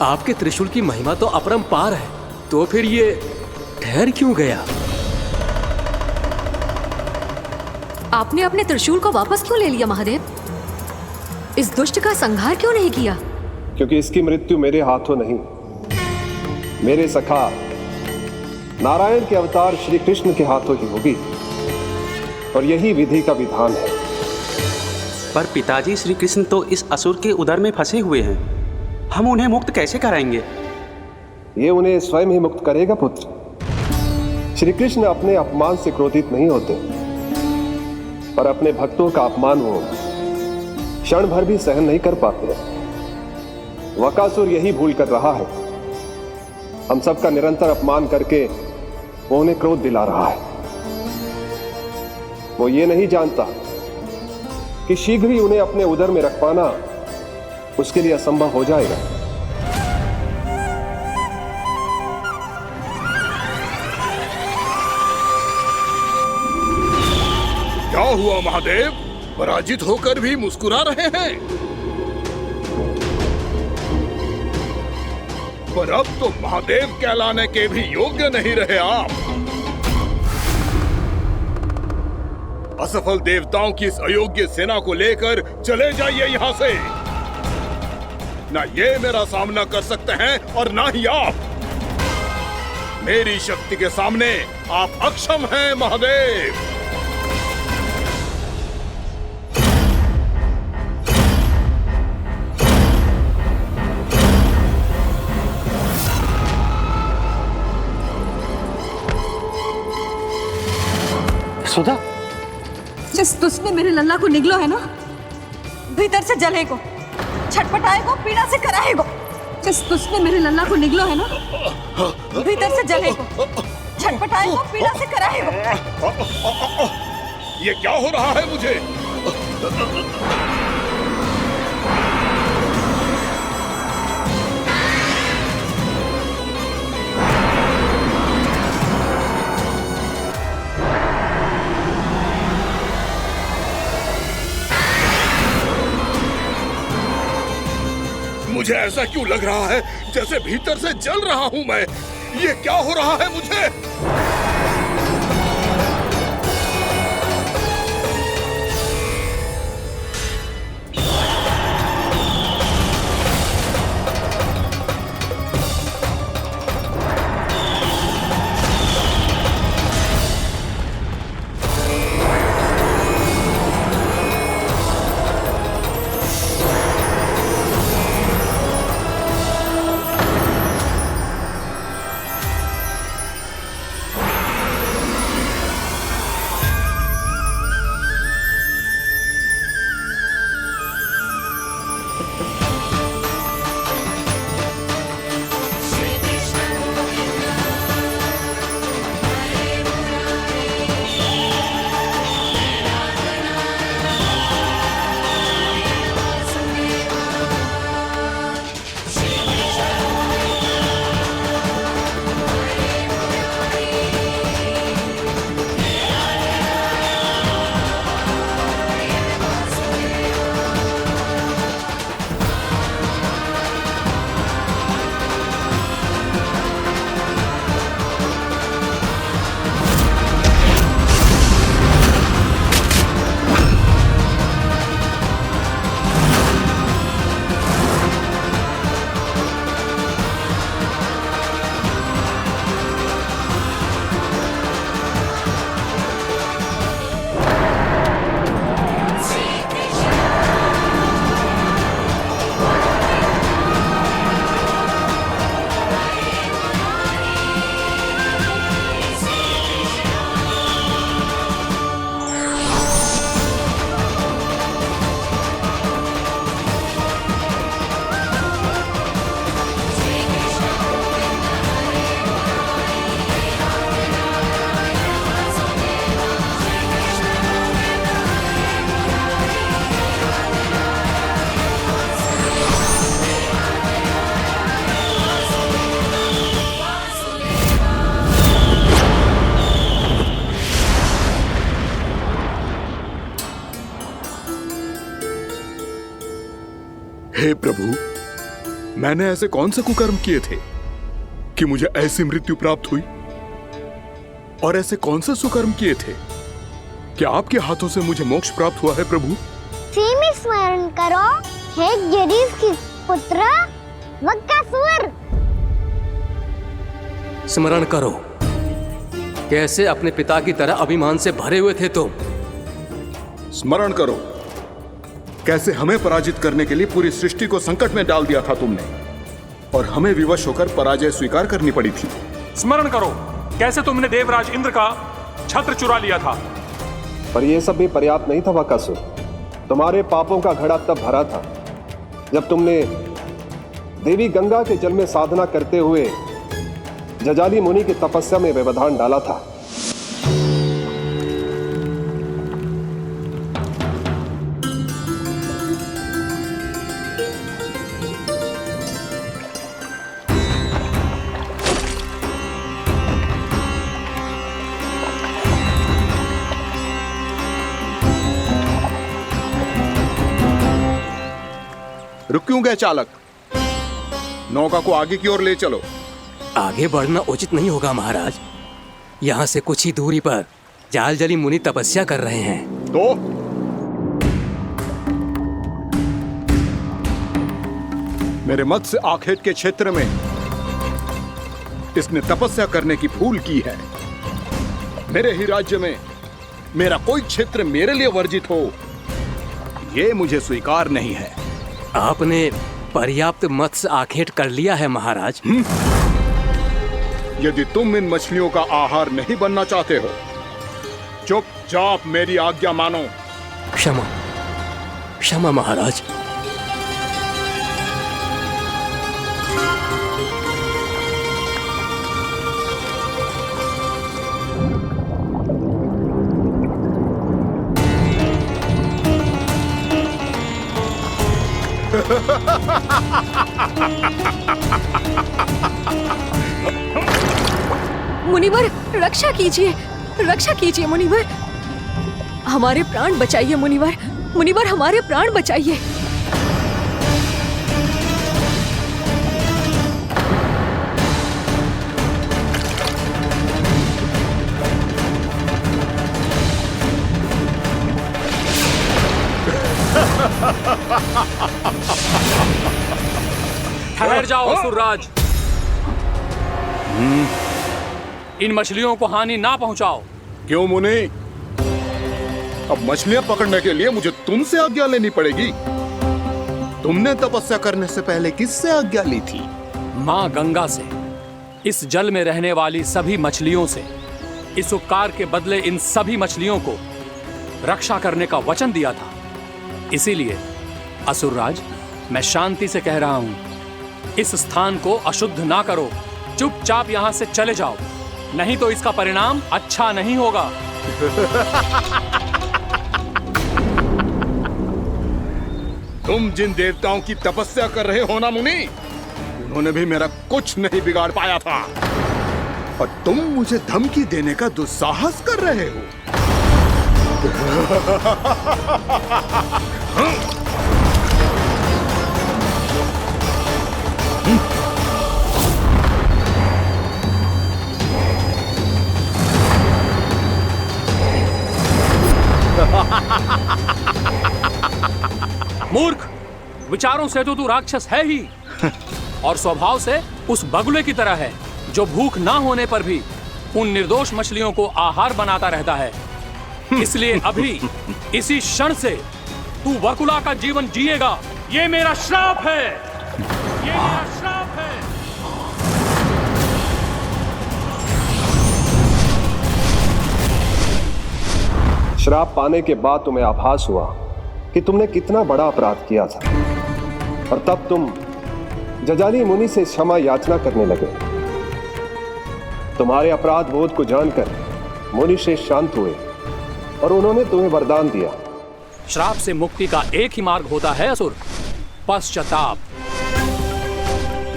आपके त्रिशूल की महिमा तो अपरंपार है, तो फिर ये ठहर क्यों गया? आपने अपने त्रिशूल को वापस क्यों ले लिया महादेव? इस दुष्ट का संहार क्यों नहीं किया? क्योंकि इसकी मृत्यु मेरे हाथों नहीं, मेरे सखा नारायण के अवतार श्री कृष्ण के हाथों ही होगी, और यही विधि का विधान है। पर पिताजी, श्री कृष्ण तो इस असुर के उदर में फंसे हुए हैं, हम उन्हें मुक्त कैसे कराएंगे? ये उन्हें स्वयं ही मुक्त करेगा पुत्र। श्री कृष्ण अपने अपमान से क्रोधित नहीं होते, पर अपने भक्तों का अपमान वो क्षण भर भी सहन नहीं कर पाते। वकासुर यही भूल कर रहा है, हम सबका निरंतर अपमान करके वो उन्हें क्रोध दिला रहा है। वो ये नहीं जानता कि शीघ्र ही उन्हें अपने उदर में रख पाना उसके लिए असंभव हो जाएगा। क्या हुआ महादेव, पराजित होकर भी मुस्कुरा रहे हैं? पर अब तो महादेव कहलाने के भी योग्य नहीं रहे आप। असफल देवताओं की इस अयोग्य सेना को लेकर चले जाइए यहाँ से। ना ये मेरा सामना कर सकते हैं और ना ही आप। मेरी शक्ति के सामने आप अक्षम हैं महादेव। सुधा, जिस दुष्ट ने मेरे लल्ला को निगलो है ना, भीतर से जलेगो, छटपटाएगो, पीड़ा से कराएगो। जिस दुष्ट ने मेरे लल्ला को निगलो है ना, भीतर से जलेगो, छटपटाएगो, पीड़ा से कराएगो। ये क्या हो रहा है मुझे? मुझे ऐसा क्यों लग रहा है जैसे भीतर से जल रहा हूं मैं। ये क्या हो रहा है मुझे? हे प्रभु, मैंने ऐसे कौन से कुकर्म किए थे कि मुझे ऐसी मृत्यु प्राप्त हुई? और ऐसे कौन से सुकर्म किए थे कि आपके हाथों से मुझे मोक्ष प्राप्त हुआ है प्रभु? में स्मरण करो, हे जरीस की पुत्र वक्कासुर। स्मरण करो, कैसे अपने पिता की तरह अभिमान से भरे हुए थे तुम। स्मरण करो, कैसे हमें पराजित करने के लिए पूरी सृष्टि को संकट में डाल दिया था तुमने, और हमें विवश होकर पराजय स्वीकार करनी पड़ी थी। स्मरण करो, कैसे तुमने देवराज इंद्र का छत्र चुरा लिया था। पर यह सब भी पर्याप्त नहीं था वक्कासुर। तुम्हारे पापों का घड़ा तब भरा था जब तुमने देवी गंगा के जल में साधना करते हुए जजाली मुनि की तपस्या में व्यवधान डाला था। रुक क्यों गए चालक? नौका को आगे की ओर ले चलो। आगे बढ़ना उचित नहीं होगा महाराज। यहाँ से कुछ ही दूरी पर जालजली मुनि तपस्या कर रहे हैं। तो मेरे मत्स्य आखेट के क्षेत्र में इसने तपस्या करने की भूल की है। मेरे ही राज्य में मेरा कोई क्षेत्र मेरे लिए वर्जित हो, यह मुझे स्वीकार नहीं है। आपने पर्याप्त मत्स्य आखेट कर लिया है महाराज। यदि तुम इन मछलियों का आहार नहीं बनना चाहते हो, चुपचाप मेरी आज्ञा मानो। क्षमा, क्षमा महाराज। मुनिवर, रक्षा कीजिए, रक्षा कीजिए मुनिवर। हमारे प्राण बचाइए मुनिवर, मुनिवर हमारे प्राण बचाइए। ठहर जाओ असुरराज, इन मछलियों को हानि ना पहुंचाओ। क्यों मुनि? अब मछलियां पकड़ने के लिए मुझे तुमसे आज्ञा लेनी पड़ेगी। तुमने तपस्या करने से पहले किससे आज्ञा ली थी? मां गंगा से, इस जल में रहने वाली सभी मछलियों से। इस उपकार के बदले इन सभी मछलियों को रक्षा करने का वचन दिया था। इसीलिए असुरराज, मैं शांति से कह रहा हूँ, इस स्थान को अशुद्ध ना करो। चुपचाप यहाँ से चले जाओ, नहीं तो इसका परिणाम अच्छा नहीं होगा। तुम जिन देवताओं की तपस्या कर रहे हो ना मुनि, उन्होंने भी मेरा कुछ नहीं बिगाड़ पाया था, और तुम मुझे धमकी देने का दुस्साहस कर रहे हो। मूर्ख, विचारों से तो तू राक्षस है ही, और स्वभाव से उस बगुले की तरह है जो भूख ना होने पर भी उन निर्दोष मछलियों को आहार बनाता रहता है। इसलिए अभी इसी क्षण से तू बगुला का जीवन जिएगा। ये मेरा श्राप है, ये मेरा श्राप है। श्राप पाने के बाद तुम्हें आभास हुआ कि तुमने कितना बड़ा अपराध किया था, और तब तुम जजाली मुनि से क्षमा याचना करने लगे। तुम्हारे अपराध बोध को जानकर मुनि से शांत हुए और उन्होंने तुम्हें वरदान दिया। श्राप से मुक्ति का एक ही मार्ग होता है असुर, पश्चाताप।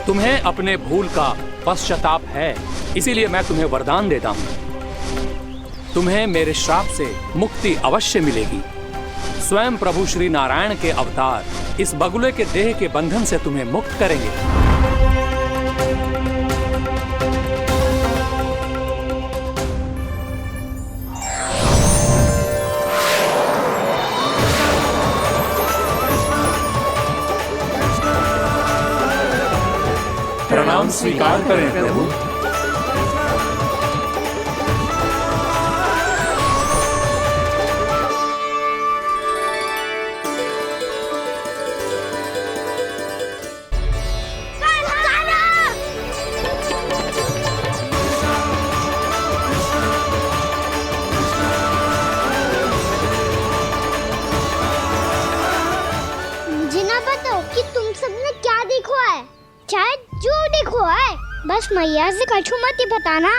तुम्हें अपने भूल का पश्चाताप है, इसीलिए मैं तुम्हें वरदान देता हूं। तुम्हें मेरे श्राप से मुक्ति अवश्य मिलेगी। स्वयं प्रभु श्री नारायण के अवतार इस बगुले के देह के बंधन से तुम्हें मुक्त करेंगे। प्रणाम स्वीकार करें प्रभु। मुझे ना बताओ कि तुम सबने क्या देखा है, चाहे जो देखो है, बस मैया से कछु मत ही बताना।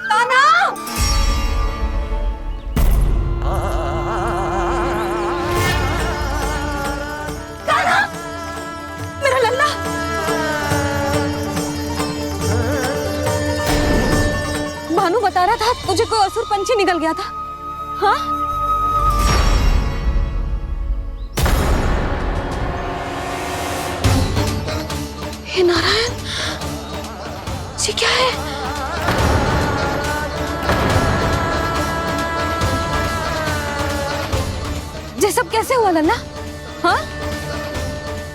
कान्हा! कान्हा! मेरा लल्ला! भानु बता रहा था तुझे कोई असुर पंछी निकल गया था, हाँ? हे नारायण, ये क्या है? ये सब कैसे हुआ लल्ला? हाँ?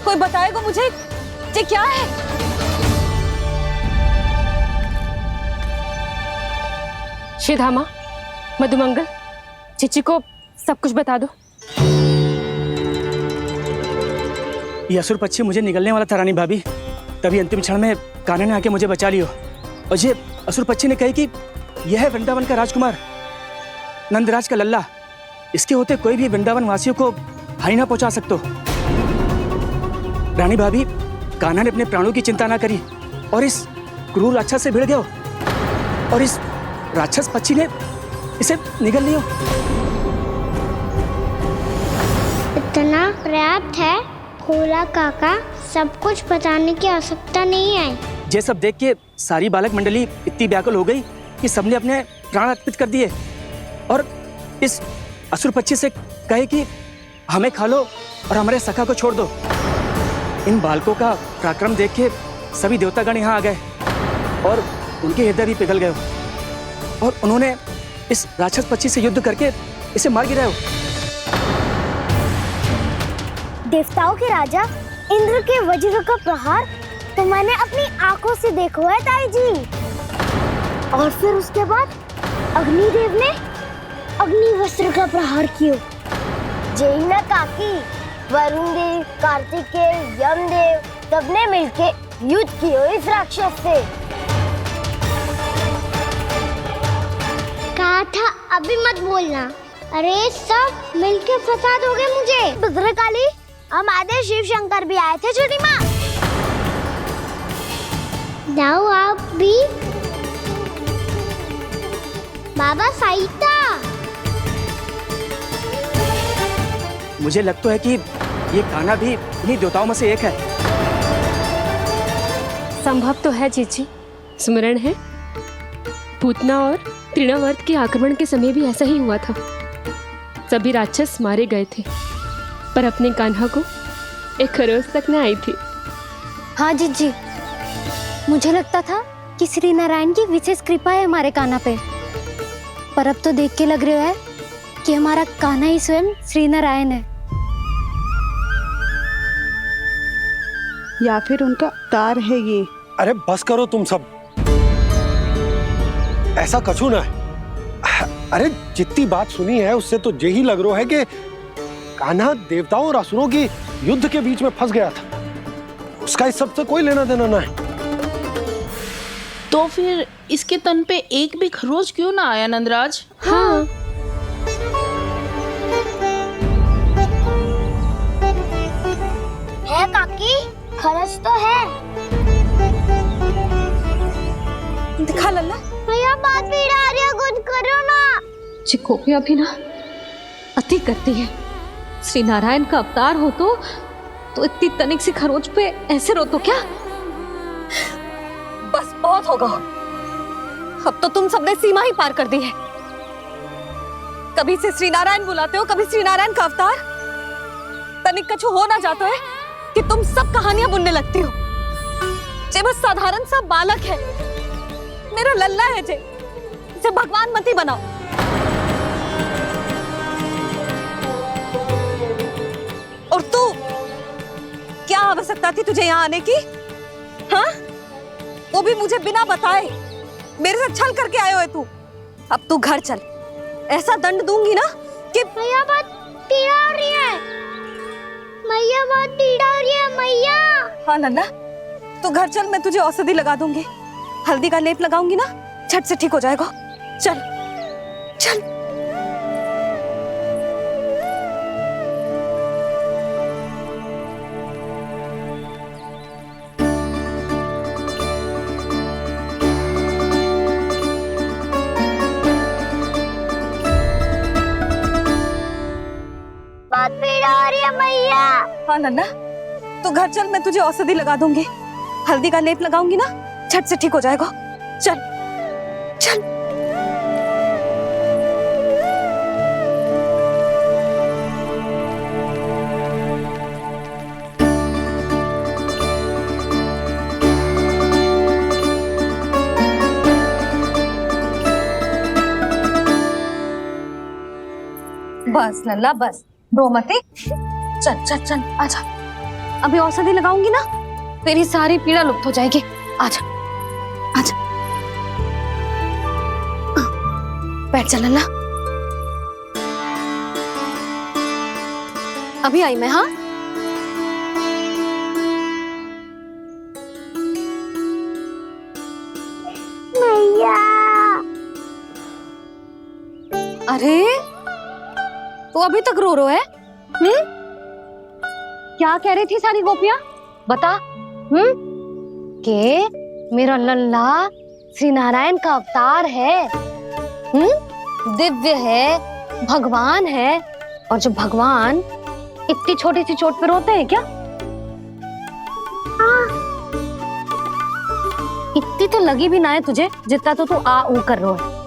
कोई बताएगा मुझे ये क्या है? श्रीधामा, मधुमंगल, चिची को सब कुछ बता दो। ये असुर पक्षी मुझे निगलने वाला था रानी भाभी, तभी अंतिम क्षण में कान्हा ने आके मुझे बचा लियो। और ये असुर पक्षी ने कही कि यह है वृंदावन का राजकुमार, नंदराज का लल्ला। इसके होते कोई भी वृंदावन वासियों को हानि ना पहुंचा सकते। रानी भाभी, कान्हा ने अपने प्राणों की चिंता ना करी और इस क्रूर राक्षस से भिड़ गयो, और इस राक्षस पक्षी ने इसे निगल लियो। इतना पर्याप्त है भोला काका, सब कुछ बताने की आवश्यकता नहीं है। ये सब देख के सारी बालक मंडली इतनी व्याकुल हो गई कि सबने अपने प्राण अर्पित कर दिए, और इस असुर पक्षी से कहे कि हमें खा लो और हमारे सखा को छोड़ दो। इन बालकों का पराक्रम देख के सभी देवतागण यहाँ आ गए और उनके हृदय भी पिघल गए, और उन्होंने इस राक्षस पक्षी से युद्ध करके इसे मार गिराया। देवताओं के राजा इंद्र के वज्र का प्रहार तो मैंने अपनी आंखों से देखा है ताई जी, और फिर उसके बाद अग्निदेव ने अग्निवस्त्र का प्रहार किया। जय ना काकी, वरुण देव, कार्तिकेय, यमदेव सबने मिलके युद्ध किया इस राक्षस से। कहा था अभी मत बोलना, अरे सब मिलके फंसा दोगे मुझे। भद्रकाली, हमारे शिव शंकर भी आए थे छोटी माँ। जाओ आप भी। बाबा साईता, मुझे लगता है कि ये कान्हा भी इन्हीं देवताओं में से एक है। संभव तो है जीजी। स्मरण है, पूतना और तृणावर्त के आक्रमण के समय भी ऐसा ही हुआ था। सभी राक्षस मारे गए थे, पर अपने कान्हा को एक खरोच तक न आई थी। हाँ जीजी, मुझे लगता था कि श्री नारायण की विशेष कृपा है हमारे कान्हा पे, पर अब तो देख के लग रहा है कि हमारा कान्हा ही स्वयं श्री नारायण है। या फिर उनका अवतार है ये। अरे बस करो तुम सब, ऐसा कछु ना है। अरे जितनी बात सुनी है उससे तो यही लग रहा है कि कान्हा देवताओं और असुरों की युद्ध के बीच में फंस गया था। उसका इस सब से कोई लेना देना ना है। तो फिर इसके तन पे एक भी खरोच क्यों ना आया नंदराज? हाँ, है काकी, खरच तो है। दिखा लल्ला। भैया बात पीड़ा आ रही है, कुछ करो ना। जी गोपियां भी ना अति करती है। श्री नारायण का अवतार हो तो इतनी तनिक सी खरोच पे ऐसे रो तो क्या? बस बहुत होगा। अब तो तुम सबने सीमा ही पार कर दी है। कभी से श्री नारायण बुलाते हो, कभी श्री नारायण का अवतार। तनिक कछु हो ना जाता है कि तुम सब कहानियां बुनने लगती हो। जे बस साधारण सा बालक है, मेरा लल्ला है जे, इसे भगवान मत ही बनाओ। और तू, क्या आवश्यकता थी तुझे यहाँ आने की? हाँ, वो भी मुझे बिना बताए। मेरे से छल करके आए हो तू। अब तू घर चल, ऐसा दंड दूंगी ना कि मैया बहुत पीड़ा हो रही है। मैया बहुत पीड़ा हो रही है मैया। हाँ नन्ना, तू घर चल, मैं तुझे औषधि लगा दूंगी। हल्दी का लेप लगाऊंगी ना, झट से ठीक हो जाएगा। चल चल। बहुत पीड़ा हो रही है मैया। हाँ नन्ना, तू घर चल, मैं तुझे औषधि लगा दूंगी। हल्दी का लेप लगाऊंगी ना, झट से ठीक हो जाएगा। चल चल। बस लल्ला बस, रो मत। चल चल चल, आजा। अभी औषधि लगाऊंगी ना, तेरी सारी पीड़ा लुप्त हो जाएगी। आजा आजा, बैठ जा लल्ला। अभी आई मैं। हाँ, मैया। अरे तो अभी तक रो रो है? क्या कह रही थी सारी गोपियां? बता। के मेरा लल्ला श्री नारायण का अवतार है, दिव्य है, भगवान है। और जो भगवान इतनी छोटी सी चोट पे रोते हैं क्या? इतनी तो लगी भी ना है तुझे, जितना तो तू आ ऊ कर रो है।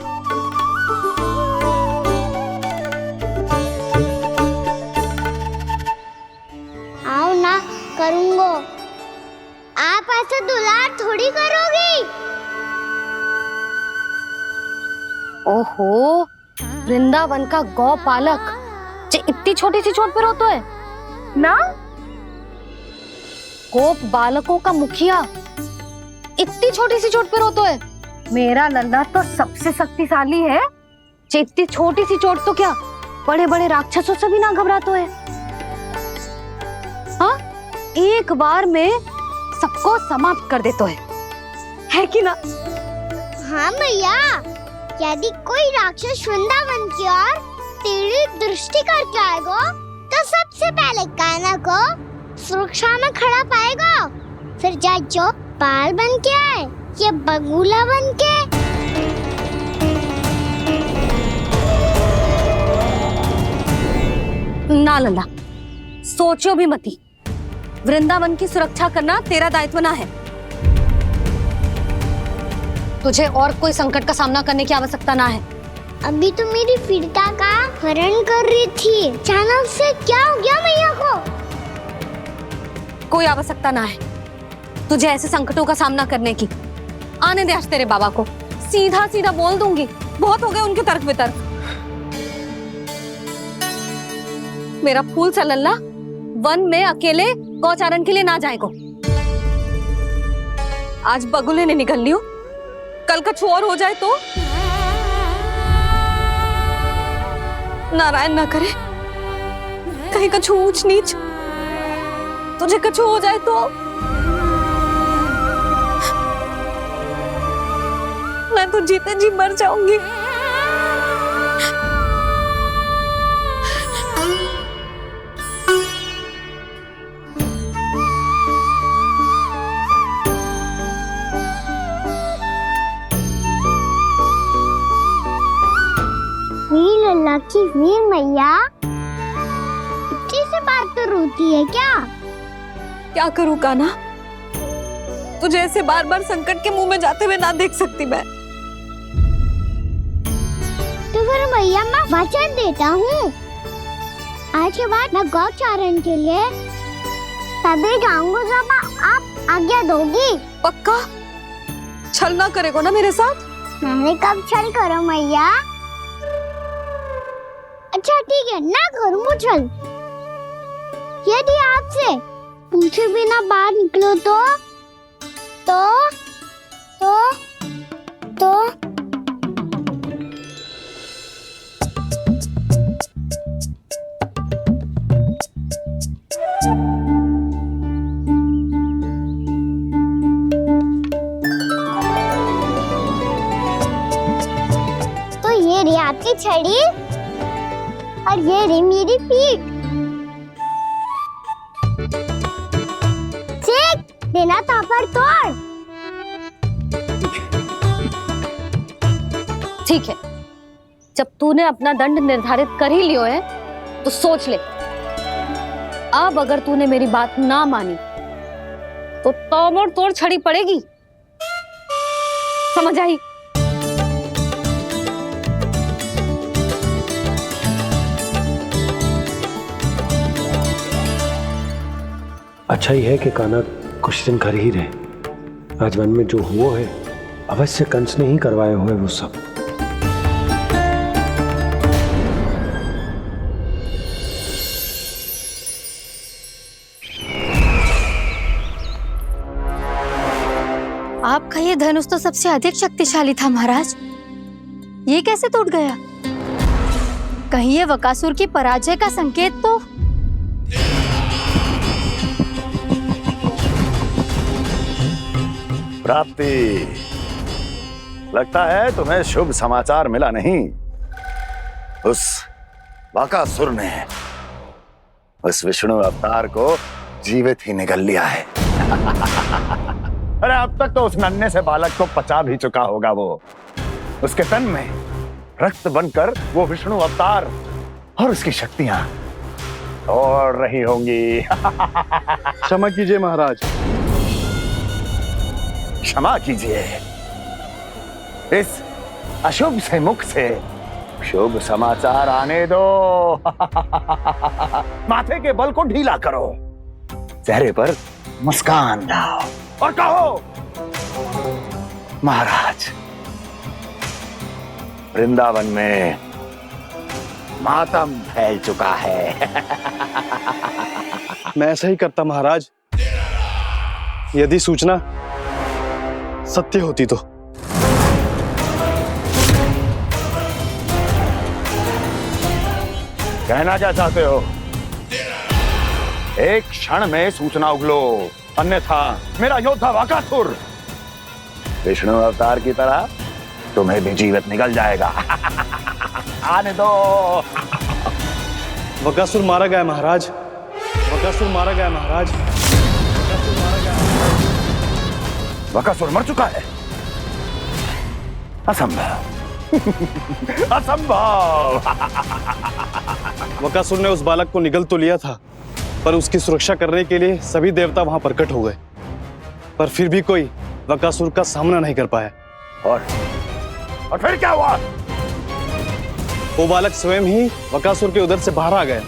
आओ ना, करूंगो। आप ऐसे दुलार थोड़ी करोगी। ओहो, वृंदावन का गौपालक जो इतनी छोटी सी चोट पे रोता है ना? गोप बालकों का मुखिया इतनी छोटी सी चोट पे रोता है? मेरा लल्ला तो सबसे शक्तिशाली है। इतनी छोटी सी चोट तो क्या, बड़े बड़े राक्षसों से भी ना घबराता है। हाँ, एक बार में सबको समाप्त कर देता है कि ना? हाँ मैया, यदि कोई राक्षस वृंदावन की ओर तेरी दृष्टि करके आएगा, तो सबसे पहले कान्हा को सुरक्षा में खड़ा पाएगा। फिर जा जो बाल बन के आए या बगुला बन के। ना लल्ला, सोचो भी मती। वृंदावन की सुरक्षा करना तेरा दायित्व ना है। तुझे और कोई संकट का सामना करने की आवश्यकता ना है। अभी तो मेरी पीड़िता का हरण कर रही थी, अचानक से क्या हो गया मैया को? कोई आवश्यकता ना है तुझे ऐसे संकटों का सामना करने की। आने दे आज तेरे बाबा को, सीधा सीधा बोल दूंगी। बहुत हो गए उनके तर्क वितर्क। मेरा फूल सा लल्ला वन में अकेले गौचारण के लिए ना जाए को। आज बगुले ने निकल लियो, कल कछु और हो जाए तो? नारायण ना करे, कहीं कछु ऊंच नीच तुझे कछु हो जाए तो? मैं तो जीते जी मर जाऊंगी। वीर लल्ला की वीर मैया इतनी से बात तो रोती है क्या? क्या करूं कान्हा, तुझे ऐसे बार बार संकट के मुंह में जाते हुए ना देख सकती मैं। तो फिर मैया मैं वचन देता हूँ, आज के बाद मैं गौचारण के लिए तभी जाऊंगा जब आप आज्ञा दोगी। पक्का? छल ना करेगा ना मेरे साथ? मैंने कब छल करो मैया? अच्छा ठीक है, ना करूँ छल। यदि आपसे पूछे बिना बाहर निकलो तो ये रही आपकी छड़ी और ये रही मेरी पीठ। देना तापर तोड़। ठीक है, जब तूने अपना दंड निर्धारित कर ही लियो है तो सोच ले, अब अगर तूने मेरी बात ना मानी तो तोड़ तोड़ छड़ी पड़ेगी। समझ आई? अच्छा ही है कि कान्हा कुछ दिन घर ही रहे। आज वन में जो हुआ है अवश्य कंस ने ही करवाए हुए वो सब। आपका ये धनुष तो सबसे अधिक शक्तिशाली था महाराज, ये कैसे टूट गया? कहीं ये बकासुर की पराजय का संकेत तो? प्राप्ति, लगता है तुम्हें शुभ समाचार मिला नहीं। उस बकासुर ने उस विष्णु अवतार को जीवित ही निगल लिया है। अरे अब तक तो उस नन्हे से बालक को पचा भी चुका होगा वो। उसके तन में रक्त बनकर वो विष्णु अवतार और उसकी शक्तियां दौड़ रही होंगी। क्षमा कीजिए महाराज। क्षमा कीजिए, इस अशुभ से मुख से शुभ समाचार आने दो। माथे के बल को ढीला करो, चेहरे पर मुस्कान लाओ और कहो, महाराज, वृंदावन में मातम फैल चुका है। मैं ऐसा ही करता महाराज, यदि सूचना सत्य होती तो। कहना क्या चाहते हो? एक क्षण में सूचना उगलो, अन्यथा मेरा योद्धा बकासुर विष्णु अवतार की तरह तुम्हें भी जीवित निकल जाएगा। आने दो। बकासुर मारा गया महाराज, बकासुर मारा गया महाराज। बकासुर मर चुका है? असंभव। असंभव। बकासुर ने उस बालक को निगल तो लिया था, पर उसकी सुरक्षा करने के लिए सभी देवता वहां प्रकट हो गए, पर फिर भी कोई बकासुर का सामना नहीं कर पाया। और फिर क्या हुआ? वो बालक स्वयं ही बकासुर के उदर से बाहर आ गया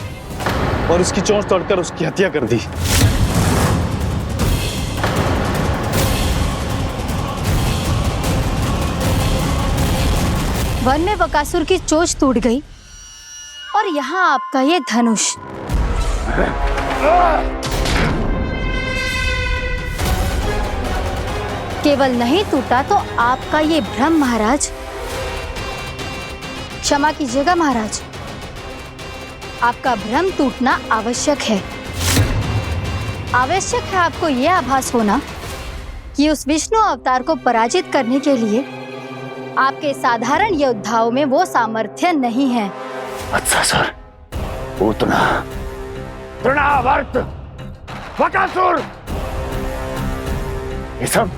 और उसकी चोंच तोड़कर उसकी हत्या कर दी। वन में बकासुर की चोंच टूट गई और यहाँ आपका ये धनुष। केवल नहीं टूटा तो आपका ये भ्रम महाराज। क्षमा कीजिएगा महाराज, आपका भ्रम टूटना आवश्यक है। आवश्यक है आपको यह आभास होना कि उस विष्णु अवतार को पराजित करने के लिए आपके साधारण योद्धाओं में वो सामर्थ्य नहीं है। अच्छा सर, पूतना, तृणावर्त, बकासुर, ये सब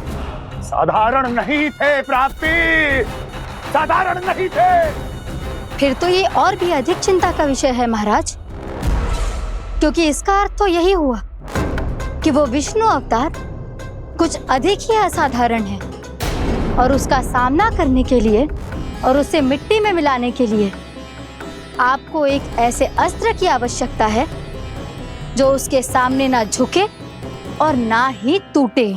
साधारण नहीं थे प्राप्ति, साधारण नहीं थे। फिर तो ये और भी अधिक चिंता का विषय है महाराज, क्योंकि इसका अर्थ तो यही हुआ कि वो विष्णु अवतार कुछ अधिक ही असाधारण है और उसका सामना करने के लिए और उसे मिट्टी में मिलाने के लिए आपको एक ऐसे अस्त्र की आवश्यकता है जो उसके सामने ना झुके और ना ही टूटे।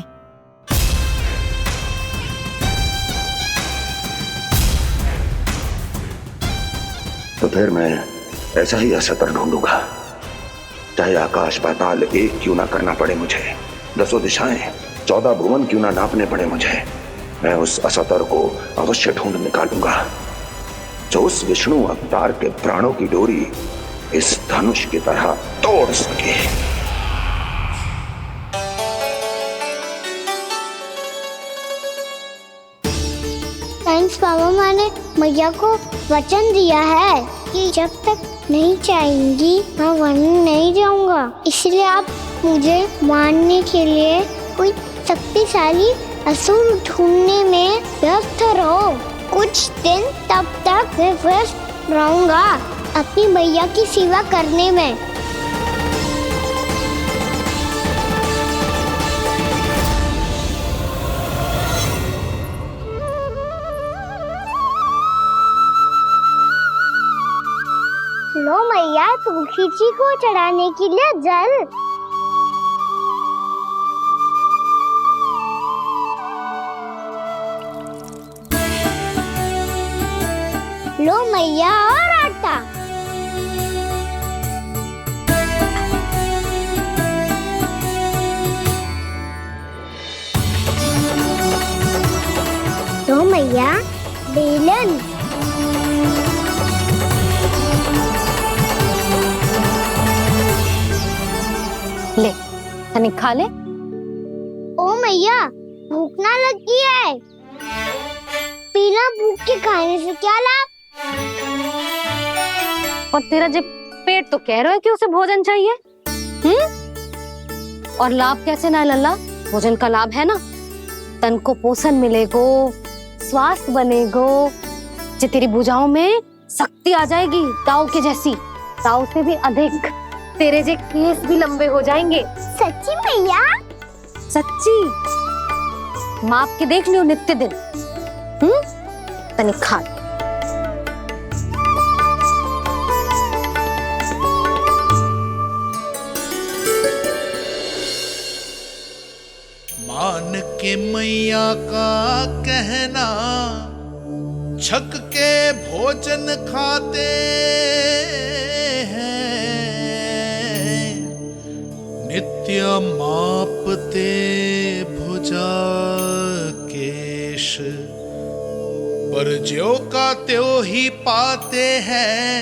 तो फिर मैं ऐसा ही अस्त्र ढूंढूंगा, चाहे आकाश पाताल एक क्यों ना करना पड़े मुझे, 10 दिशाएं 14 भुवन क्यों ना नापने पड़े मुझे, मैं उस अस्त्र को अवश्य ढूंढ निकालूंगा जो उस विष्णु अवतार के प्राणों की डोरी इस धनुष की तरह तोड़ सके। थैंक्स बाबा, मैंने मैया को वचन दिया है कि जब तक नहीं चाहेंगी मैं वन नहीं जाऊंगा, इसलिए आप मुझे मारने के लिए कोई शक्तिशाली असुर ढूंढने में व्यस्त रहो। कुछ दिन तब तक मैं व्यस्त रहूंगा अपनी मैया की सेवा करने में। लो मैया, तुलसी जी को चढ़ाने के लिए जल। लो मैया, और आटा। लो मैया, बेलन। ले, तनिक खा ले। ओ मैया, भूख ना लगी है। बिना भूख के खाने से क्या लाभ? और तेरा जब पेट तो कह रहा है कि उसे भोजन चाहिए, और लाभ कैसे ना लल्ला? भोजन का लाभ है ना, तन को पोषण मिलेगो, स्वास्थ्य बनेगो, जो तेरी भुजाओं में शक्ति आ जाएगी, ताऊ के जैसी, ताऊ से भी अधिक। तेरे जे केस भी लंबे हो जाएंगे। सच्ची मैया? सच्ची। माप के देख लियो नित्य दिन। तनिक खा। मान के मैया का कहना, छक के भोजन खाते हैं, नित्य मापते भुजा केश, पर ज्यों का त्यों ही पाते हैं।